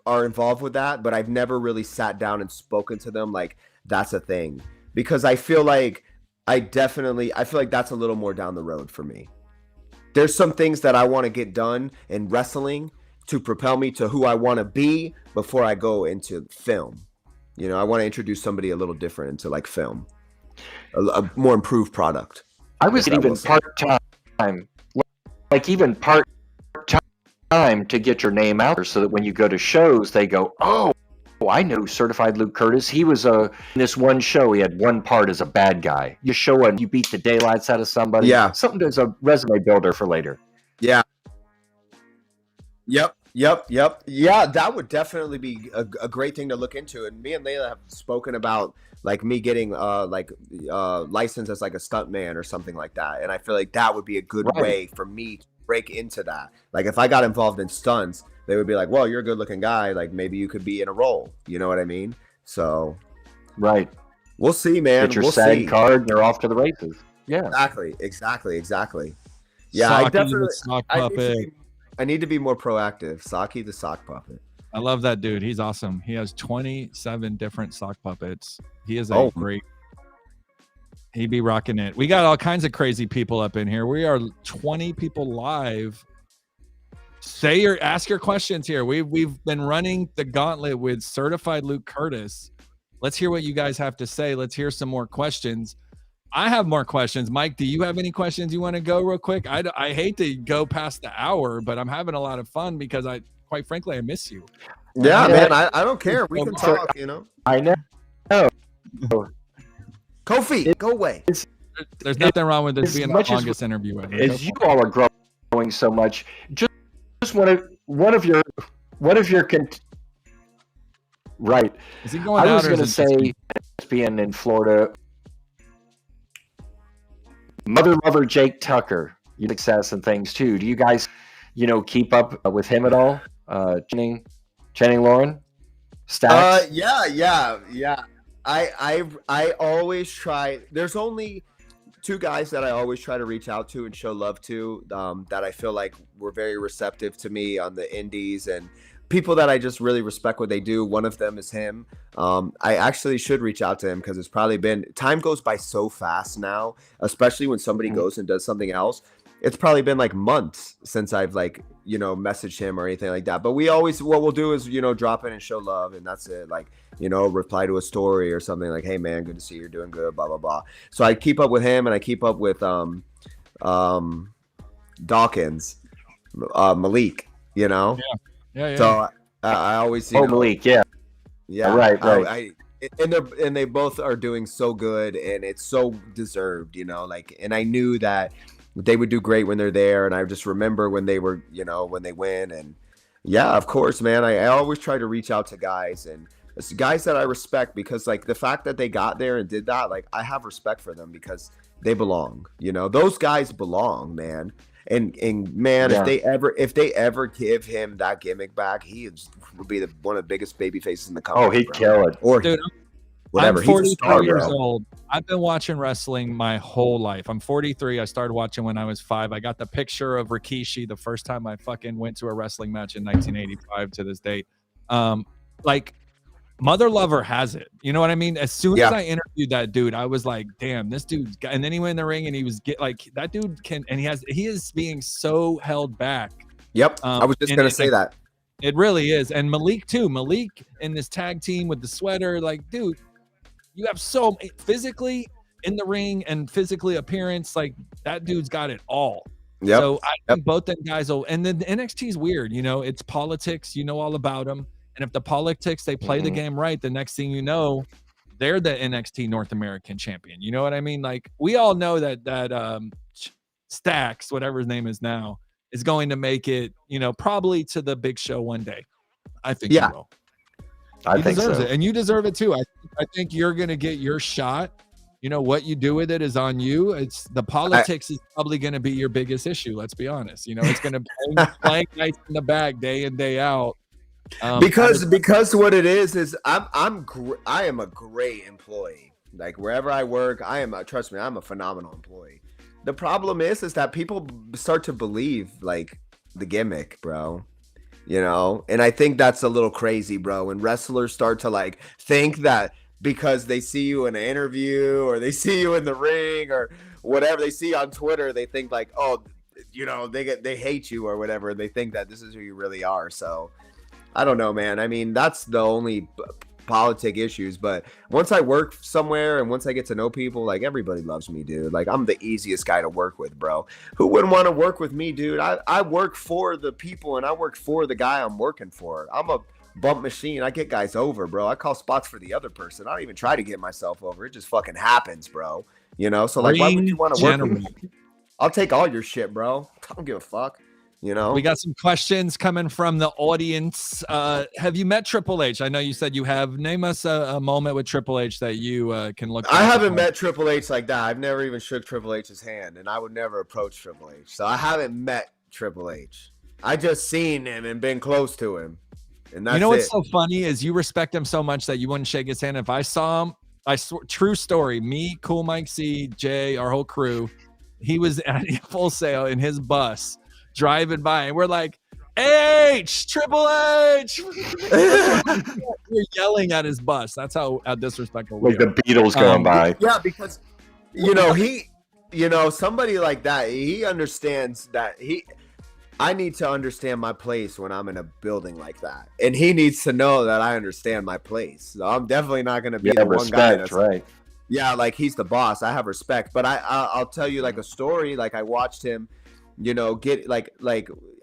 are involved with that, but I've never really sat down and spoken to them like that's a thing, because I feel like that's a little more down the road for me. There's some things that I want to get done in wrestling to propel me to who I want to be before I go into film. I want to introduce somebody a little different into like film, a more improved product. I was even part-time, like even part-time to get your name out there so that when you go to shows, they go, oh, I know Certified Luke Kurtis. He was in this one show. He had one part as a bad guy. You show you beat the daylights out of somebody. Yeah. Something as a resume builder for later. Yeah. Yep. Yeah, that would definitely be a great thing to look into. And me and Layla have spoken about like me getting licensed as like a stuntman or something like that. And I feel like that would be a good way for me to break into that. Like if I got involved in stunts, they would be like, well, you're a good looking guy. Like maybe you could be in a role. You know what I mean? So, right. We'll see, man. Get your SAG card and you're off to the races. Yeah. Exactly. Yeah, Saki, I definitely. sock puppet. I need to be more proactive. Saki the sock puppet. I love that dude. He's awesome. He has 27 different sock puppets. He is great. He'd be rocking it. We got all kinds of crazy people up in here. We are 20 people live. Ask your questions here. We've been running the gauntlet with Certified Luke Kurtis. Let's hear what you guys have to say. Let's hear some more questions. I have more questions. Mike, do you have any questions you want to go real quick? I hate to go past the hour, but I'm having a lot of fun because quite frankly, I miss you. Yeah, man, I don't care. We can talk, I know. Kofi, go away. There's nothing wrong with this being the longest interview ever. As you all are growing so much, just one of your right. Is he going I was out going to say, being in Florida, Mother Lover Jake Tucker, success and things too. Do you guys, keep up with him at all? Channing Lauren, Stacks? Yeah. I always try. There's only two guys that I always try to reach out to and show love to, that I feel like were very receptive to me on the indies, and people that I just really respect what they do. One of them is him. I actually should reach out to him because it's probably been, time goes by so fast now, especially when somebody goes and does something else. It's probably been like months since I've messaged him or anything like that. But what we'll do is, drop in and show love, and that's it. Like, reply to a story or something like, hey man, good to see you're doing good, blah, blah, blah. So I keep up with him, and I keep up with Dawkins, Malik, Yeah. So I always Malik, yeah, right. And they both are doing so good, and it's so deserved, and I knew that they would do great when they're there, and I just remember when they were, when they win, and yeah, of course, man, I always try to reach out to guys, and it's guys that I respect, because like the fact that they got there and did that, like I have respect for them because they belong, those guys belong, man. And man, if they ever give him that gimmick back, would be one of the biggest baby faces in the company. Oh, he'd kill it. Or dude, whatever. I'm 43 years old. I've been watching wrestling my whole life. I'm 43. I started watching when I was 5. I got the picture of Rikishi the first time I fucking went to a wrestling match in 1985 to this date. Like Mother Lover has it. You know what I mean? As soon as I interviewed that dude, I was like, damn, this dude's got, and then he went in the ring and he was that dude can, and he is being so held back. Yep. I was just going to say that. It really is. And Malik too. Malik in this tag team with the sweater, like, dude, you have so physically in the ring and physically appearance, like that dude's got it all. Yep. So I think both them guys will. And then NXT is weird, it's politics. You know all about them. And if the politics, they play the game right, the next thing you know, they're the NXT North American champion. You know what I mean? Like we all know that Stacks, whatever his name is now, is going to make it, probably to the big show one day. I think he will. He deserves it, and you deserve it too. I think you're going to get your shot. What you do with it is on you. It's the politics is probably going to be your biggest issue. Let's be honest. It's going to be playing nice in the back day in day out. Because what it is I am a great employee. Like wherever I work, trust me, I'm a phenomenal employee. The problem is that people start to believe like the gimmick, bro. And I think that's a little crazy, bro. When wrestlers start to like think that because they see you in an interview or they see you in the ring or whatever they see on Twitter, they think like, oh, they hate you or whatever. They think that this is who you really are. So I don't know, man. I mean, that's the only politic issues. But once I work somewhere and once I get to know people, like everybody loves me, dude. Like I'm the easiest guy to work with, bro. Who wouldn't want to work with me, dude? I work for the people and I work for the guy I'm working for. I'm a bump machine. I get guys over, bro. I call spots for the other person. I don't even try to get myself over. It just fucking happens, bro. So like, why would you want to work with me? I'll take all your shit, bro. I don't give a fuck. We got some questions coming from the audience. Have you met Triple H? I know you said you have. Name us a moment with Triple H that you can look. I haven't met Triple H like that. I've never even shook Triple H's hand, and I would never approach Triple H. So I haven't met Triple H. I just seen him and been close to him, and that's what's so funny is you respect him so much that you wouldn't shake his hand. If I saw him, true story. Me, Cool Mike C, Jay, our whole crew. He was at Full Sail in his bus. Driving by and we're like, Triple H. We're yelling at his bus. That's how disrespectful we are. Like the Beatles going by. Yeah, because somebody like that, he understands that I need to understand my place when I'm in a building like that. And he needs to know that I understand my place. So I'm definitely not going to be the one guy that's right. Yeah, like he's the boss. I have respect. But I'll tell you like a story. Like I watched him get like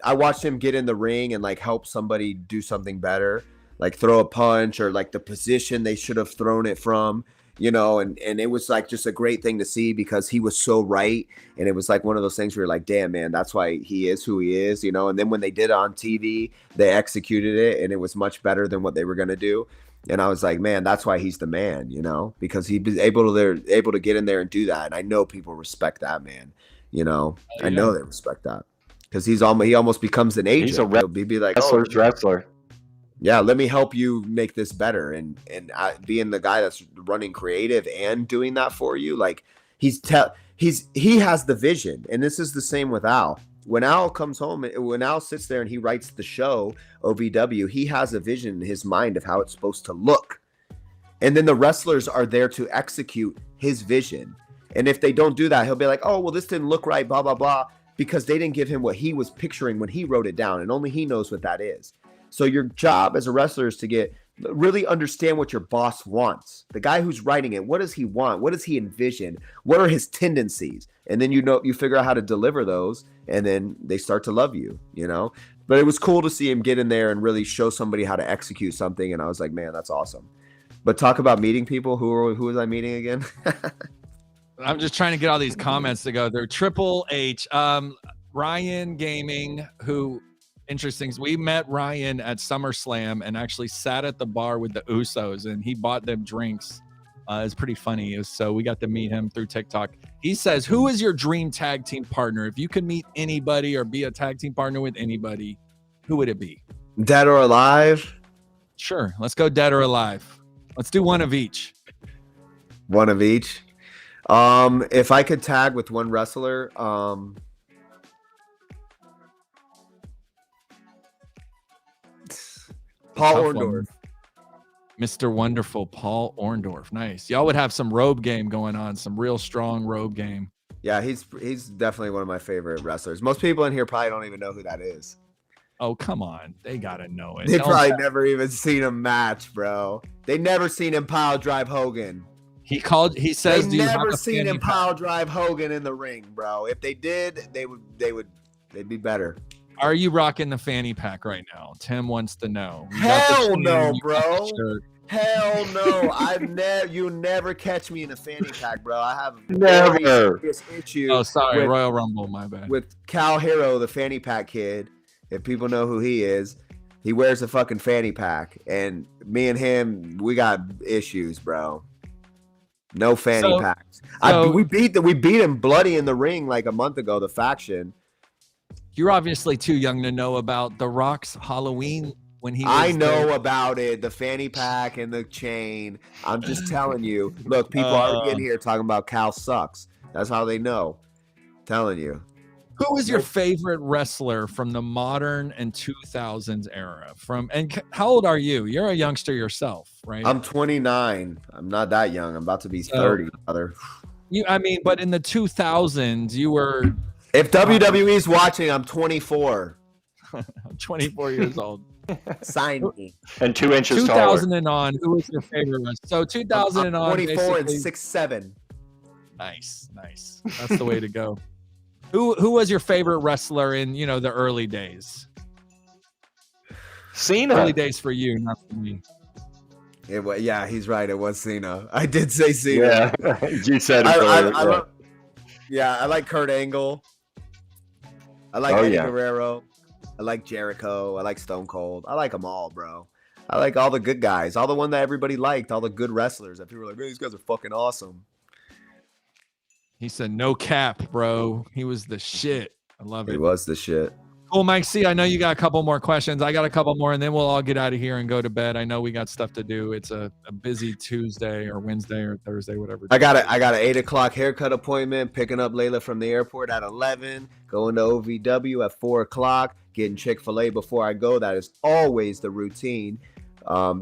I watched him get in the ring and like help somebody do something better, like throw a punch or like the position they should have thrown it from, and it was like just a great thing to see because he was so right. And it was like one of those things where you're like, damn, man, that's why he is who he is, and then when they did it on TV, they executed it and it was much better than what they were going to do. And I was like, man, that's why he's the man, because he was able to get in there and do that. And I know people respect that, man. I know they respect that because he almost becomes an agent. He's a wrestler. Yeah, let me help you make this better. And being the guy that's running creative and doing that for you, like he has the vision. And this is the same with Al. When Al comes home, when Al sits there and he writes the show OVW, he has a vision in his mind of how it's supposed to look. And then the wrestlers are there to execute his vision. And if they don't do that, he'll be like, oh, well, this didn't look right, blah, blah, blah, because they didn't give him what he was picturing when he wrote it down. And only he knows what that is. So your job as a wrestler is to really understand what your boss wants. The guy who's writing it, what does he want? What does he envision? What are his tendencies? And then you figure out how to deliver those, and then they start to love you, But it was cool to see him get in there and really show somebody how to execute something. And I was like, man, that's awesome. But talk about meeting people. Who was I meeting again? I'm just trying to get all these comments to go through. Triple H, Ryan Gaming, who, interesting. We met Ryan at SummerSlam and actually sat at the bar with the Usos, and he bought them drinks. It's pretty funny. So we got to meet him through TikTok. He says, who is your dream tag team partner? If you could meet anybody or be a tag team partner with anybody, who would it be? Dead or alive? Sure. Let's go dead or alive. Let's do one of each. One of each. If I could tag with one wrestler, Paul Orndorff. Mr. Wonderful Paul Orndorff. Nice. Y'all would have some robe game going on, some real strong robe game. Yeah, he's definitely one of my favorite wrestlers. Most people in here probably don't even know who that is. Oh, come on. They got to know it. They probably never even seen him match, bro. They never seen him pile drive Hogan. He says, they never seen him pile drive Hogan in the ring, bro. If they did, they'd be better. Are you rocking the fanny pack right now? Tim wants to know. Hell no, bro. Hell no. You never catch me in a fanny pack, bro. I have a very serious issue. Oh, sorry, Royal Rumble, my bad. With Cal Hero, the fanny pack kid. If people know who he is, he wears a fucking fanny pack, and me and him, we got issues, bro. No fanny packs. We beat him bloody in the ring like a month ago. The faction. You're obviously too young to know about The Rock's Halloween when he. I know about it. The fanny pack and the chain. I'm just telling you. Look, people are in here talking about Cal sucks. That's how they know. Telling you. Who is your favorite wrestler from the modern and 2000s era? And how old are you? You're a youngster yourself, right? I'm 29. I'm not that young. I'm about to be 30, brother. But in the 2000s, you were. If WWE's watching, I'm 24. I'm 24 years old. Sign me. And 2 inches 2000 taller. and on. Who was your favorite wrestler? So 2000 and on. 24 and 6'7". Nice. That's the way to go. Who was your favorite wrestler in the early days? Cena. Early days for you, not for me. Yeah, he's right. It was Cena. I did say Cena. Yeah, you said it. I like Kurt Angle. I like Eddie Guerrero. I like Jericho. I like Stone Cold. I like them all, bro. I like all the good guys, all the one that everybody liked, all the good wrestlers that people were like, hey, these guys are fucking awesome. He said, no cap, bro. He was the shit. I love it. He was the shit. Cool, Mike C. I know you got a couple more questions. I got a couple more, and then we'll all get out of here and go to bed. I know we got stuff to do. It's a busy Tuesday or Wednesday or Thursday, whatever. I got an 8 o'clock haircut appointment, picking up Layla from the airport at 11, going to OVW at 4 o'clock, getting Chick-fil-A before I go. That is always the routine.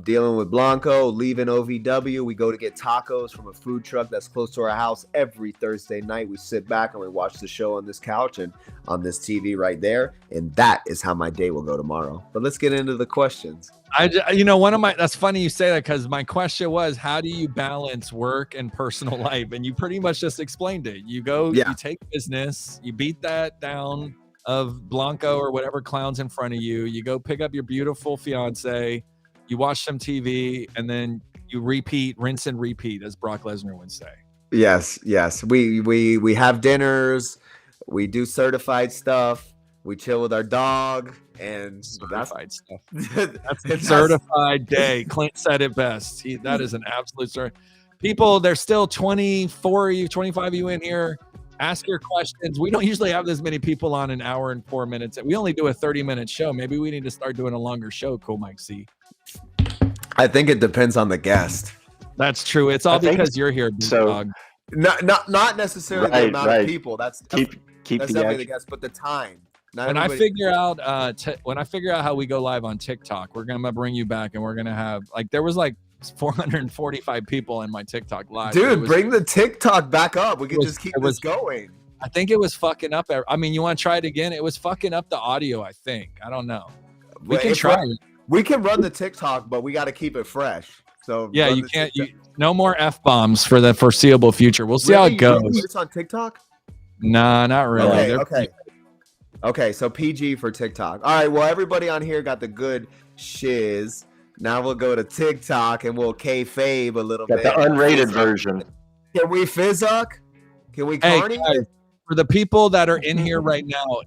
Dealing with Blanco, leaving OVW. We go to get tacos from a food truck that's close to our house every Thursday night. We sit back and we watch the show on this couch and on this TV right there. And that is how my day will go tomorrow. But let's get into the questions. That's funny you say that, because my question was, how do you balance work and personal life? And you pretty much just explained it. You you take business, you beat that down of Blanco or whatever clowns in front of you. You go pick up your beautiful fiance. You watch some TV, and then you rinse and repeat, as Brock Lesnar would say. Yes. We have dinners. We do certified stuff. We chill with our dog, and certified stuff. That's a certified day. Clint said it best. That is an absolute cert. People, there's still 24 of you, 25 of you in here. Ask your questions. We don't usually have this many people on an hour and 4 minutes. We only do a 30-minute show. Maybe we need to start doing a longer show, Cool Mike C. I think it depends on the guest. That's true. It's all because you're here, big dog. Not necessarily the amount of people. That's definitely the guest, but the time. When I figure out how we go live on TikTok, we're gonna bring you back, and we're gonna have there was 445 people in my TikTok live. Dude, bring the TikTok back up. We can just keep this going. I think it was fucking up. You want to try it again? It was fucking up the audio, I think. I don't know. We can try it. We can run the TikTok, but we got to keep it fresh. So yeah, you can't. No more F-bombs for the foreseeable future. We'll see how it goes. It's on TikTok? Nah, not really. Okay. So PG for TikTok. All right. Well, everybody on here got the good shiz. Now we'll go to TikTok and we'll kayfabe a little bit. The unrated version. Can we Fizzuck? Can we Carney? Guys, for the people that are in here right now,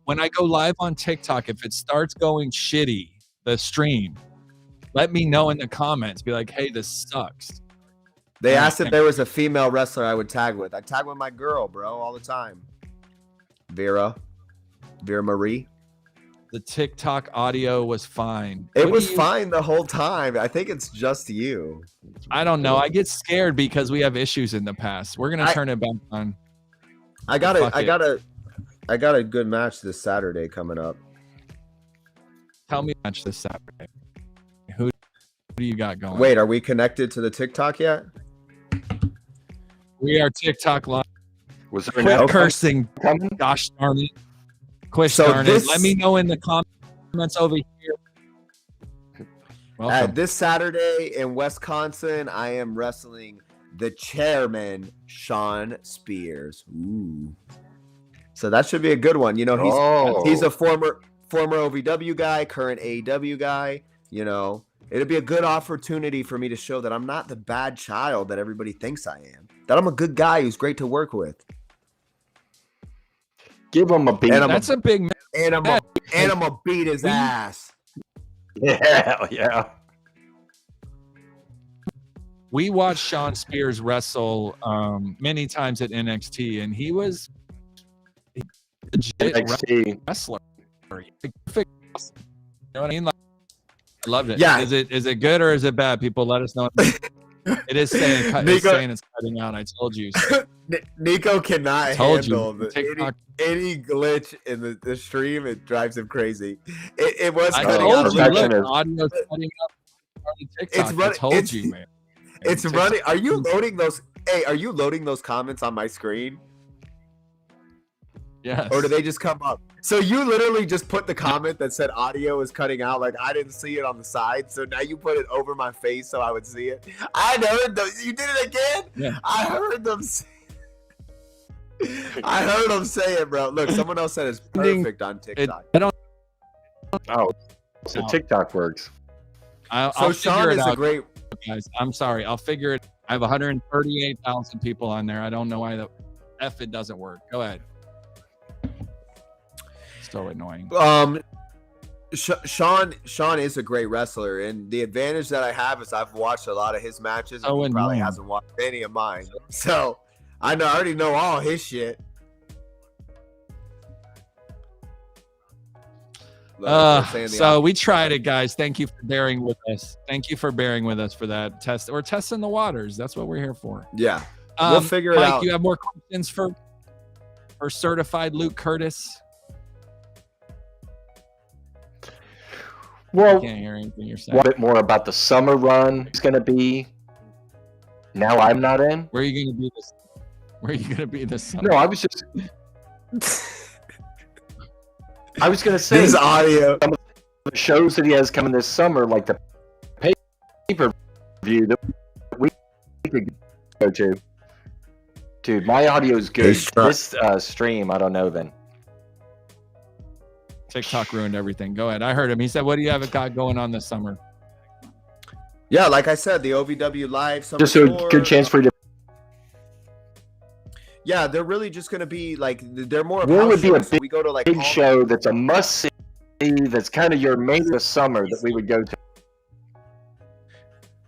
when I go live on TikTok, if it starts going shitty, the stream, let me know in the comments. Be like, hey, this sucks. They asked if there was a female wrestler I would tag with. I tag with my girl, bro, all the time. Vera Marie. The TikTok audio was fine. It was fine the whole time. I think it's just you. I don't know. I get scared because we have issues in the past. We're gonna turn it back on. I got a good match this Saturday coming up. Tell me match this Saturday. Who do you got going? Wait, are we connected to the TikTok yet? We are TikTok live. Was there Quit cursing. Gosh darn it. Quit darn it. Let me know in the comments comments over here. Welcome. This Saturday in Wisconsin, I am wrestling the chairman, Sean Spears. Ooh. So that should be a good one. You know, he's a former OVW guy, current AEW guy. You know, it'll be a good opportunity for me to show that I'm not the bad child that everybody thinks I am. That I'm a good guy who's great to work with. Give him a beat. That's a big and I'm gonna beat his ass. Yeah. We watched Sean Spears wrestle many times at NXT, and he was a legit wrestler. You know what I mean? Like, I loved it. Yeah. Is it good or is it bad? People, let us know. It is saying it's cutting out. I told you. Niko cannot handle any glitch in the stream. It drives him crazy. It was cutting out. Look, audio's cutting up on TikTok. I told you, man. It's running. Are you loading those? Hey, are you loading those comments on my screen? Yes. Or do they just come up? So you literally just put the comment that said audio is cutting out. Like I didn't see it on the side. So now you put it over my face so I would see it. I heard them. You did it again? Yeah. I heard them say it, bro. Look, someone else said it's perfect on TikTok. So TikTok works. I'll Sean is a great... Guys, I'm sorry. I'll figure it. I have 138,000 people on there. I don't know why it doesn't work. Go ahead. So annoying. Sean is a great wrestler, and the advantage that I have is I've watched a lot of his matches, and he probably hasn't watched any of mine. So I already know all his shit. So we tried it, guys. Thank you for bearing with us. Thank you for bearing with us for that test. We're testing the waters. That's what we're here for. Yeah, we'll figure it out. Mike, you have more questions for Certified Luke Kurtis? Well, I can't hear anything you're saying. A bit more about the summer run. It's going to be. Now I'm not in. Where are you going to be this? Where are you going to be this summer? No, I was just. I was going to say this audio. Some of the shows that he has coming this summer, like the pay-per-view that we could go to. Dude, my audio is good. This stream, I don't know then. TikTok ruined everything. Go ahead. I heard him. He said, what do you have got going on this summer? Yeah, like I said, the OVW Live Summer Just a Tour, good chance for you to. Yeah, they're really just going to be like, they're more of What would be a shows, so we go to like big show that's a must-see, that's kind of your main summer that we would go to?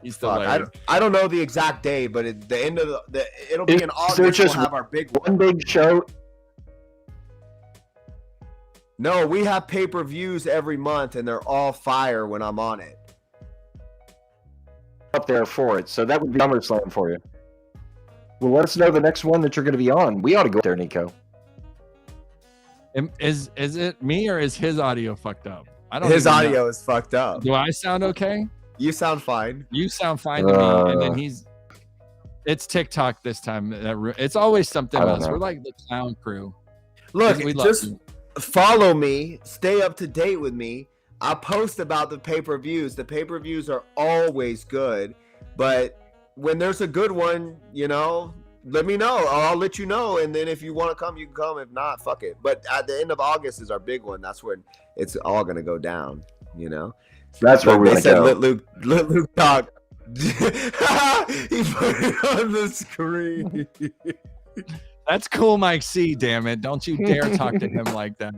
He's delayed. I don't know the exact day, but at the end of it'll be in August. We'll have our big one big show. No, we have pay-per-views every month, and they're all fire when I'm on it. Up there for it, so that would be SummerSlam for you. Well, let us know the next one that you're going to be on. We ought to go there, Niko. Is it me or is his audio fucked up? I don't. His audio is fucked up. Do I sound okay? You sound fine. You sound fine to me, and then it's TikTok this time. It's always something else. We're like the clown crew. Look, just follow me. Stay up to date with me. I post about the pay-per-views. The pay-per-views are always good, but when there's a good one, you know, let me know. I'll let you know, and then if you want to come, you can come. If not, fuck it. But at the end of August is our big one. That's when it's all gonna go down. You know. That's where we said. Go. Let Luke talk. He put it on the screen. That's cool, Mike C. Damn it! Don't you dare talk to him like that.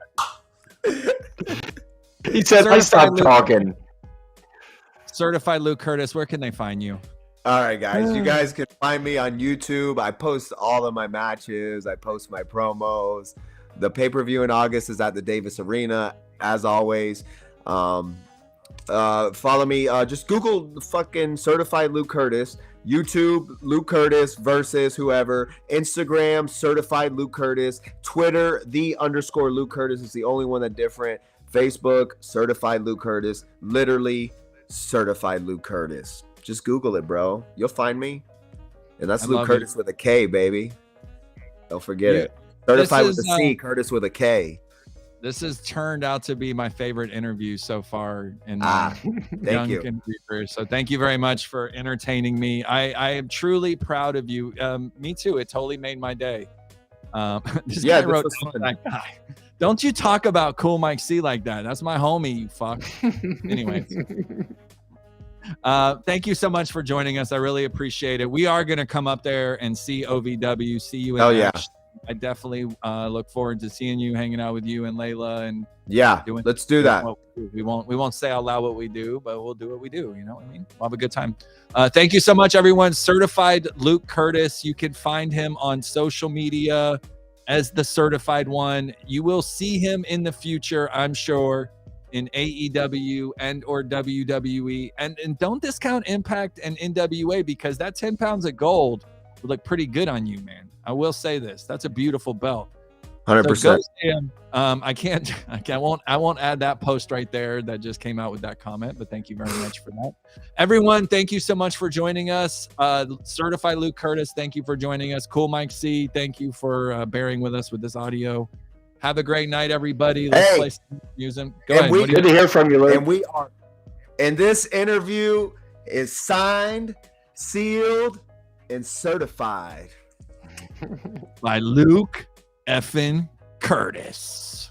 He said, "I stopped talking." Certified Luke Kurtis. Where can they find you? All right, guys. You guys can find me on YouTube. I post all of my matches. I post my promos. The pay-per-view in August is at the Davis Arena, as always. Follow me. Just Google the fucking Certified Luke Kurtis. YouTube, Luke Kurtis versus whoever. Instagram, Certified Luke Kurtis. Twitter, _Luke Kurtis is the only one that's different. Facebook, Certified Luke Kurtis. Literally, Certified Luke Kurtis. Just Google it, bro. You'll find me. And that's Luke Kurtis with a K, baby. Don't forget it. Certified with a C, Kurtis with a K. This has turned out to be my favorite interview so far in my young interview career. So thank you very much for entertaining me. I am truly proud of you. Me too. It totally made my day. This guy wrote that guy. Don't you talk about Cool Mike C like that. That's my homie, you fuck. Anyway. Thank you so much for joining us. I really appreciate it. We are going to come up there and see OVW, see you in action. I definitely look forward to seeing you, hanging out with you and Layla, and let's do that. We won't say out loud what we do, but we'll do what we do. You know what I mean? We'll have a good time. Thank you so much, everyone. Certified Luke Kurtis. You can find him on social media as the Certified One. You will see him in the future, I'm sure, in AEW and or WWE. And don't discount Impact and NWA, because that 10 pounds of gold would look pretty good on you, man. I will say this. That's a beautiful belt. 100%. So I won't add that post right there that just came out with that comment, but thank you very much for that. Everyone, thank you so much for joining us. Certified Luke Kurtis, thank you for joining us. Cool Mike C, thank you for bearing with us with this audio. Have a great night, everybody. Let's play some music. Go ahead. Good to hear from you, Luke. And this interview is signed, sealed, and certified by Luke effing Kurtis.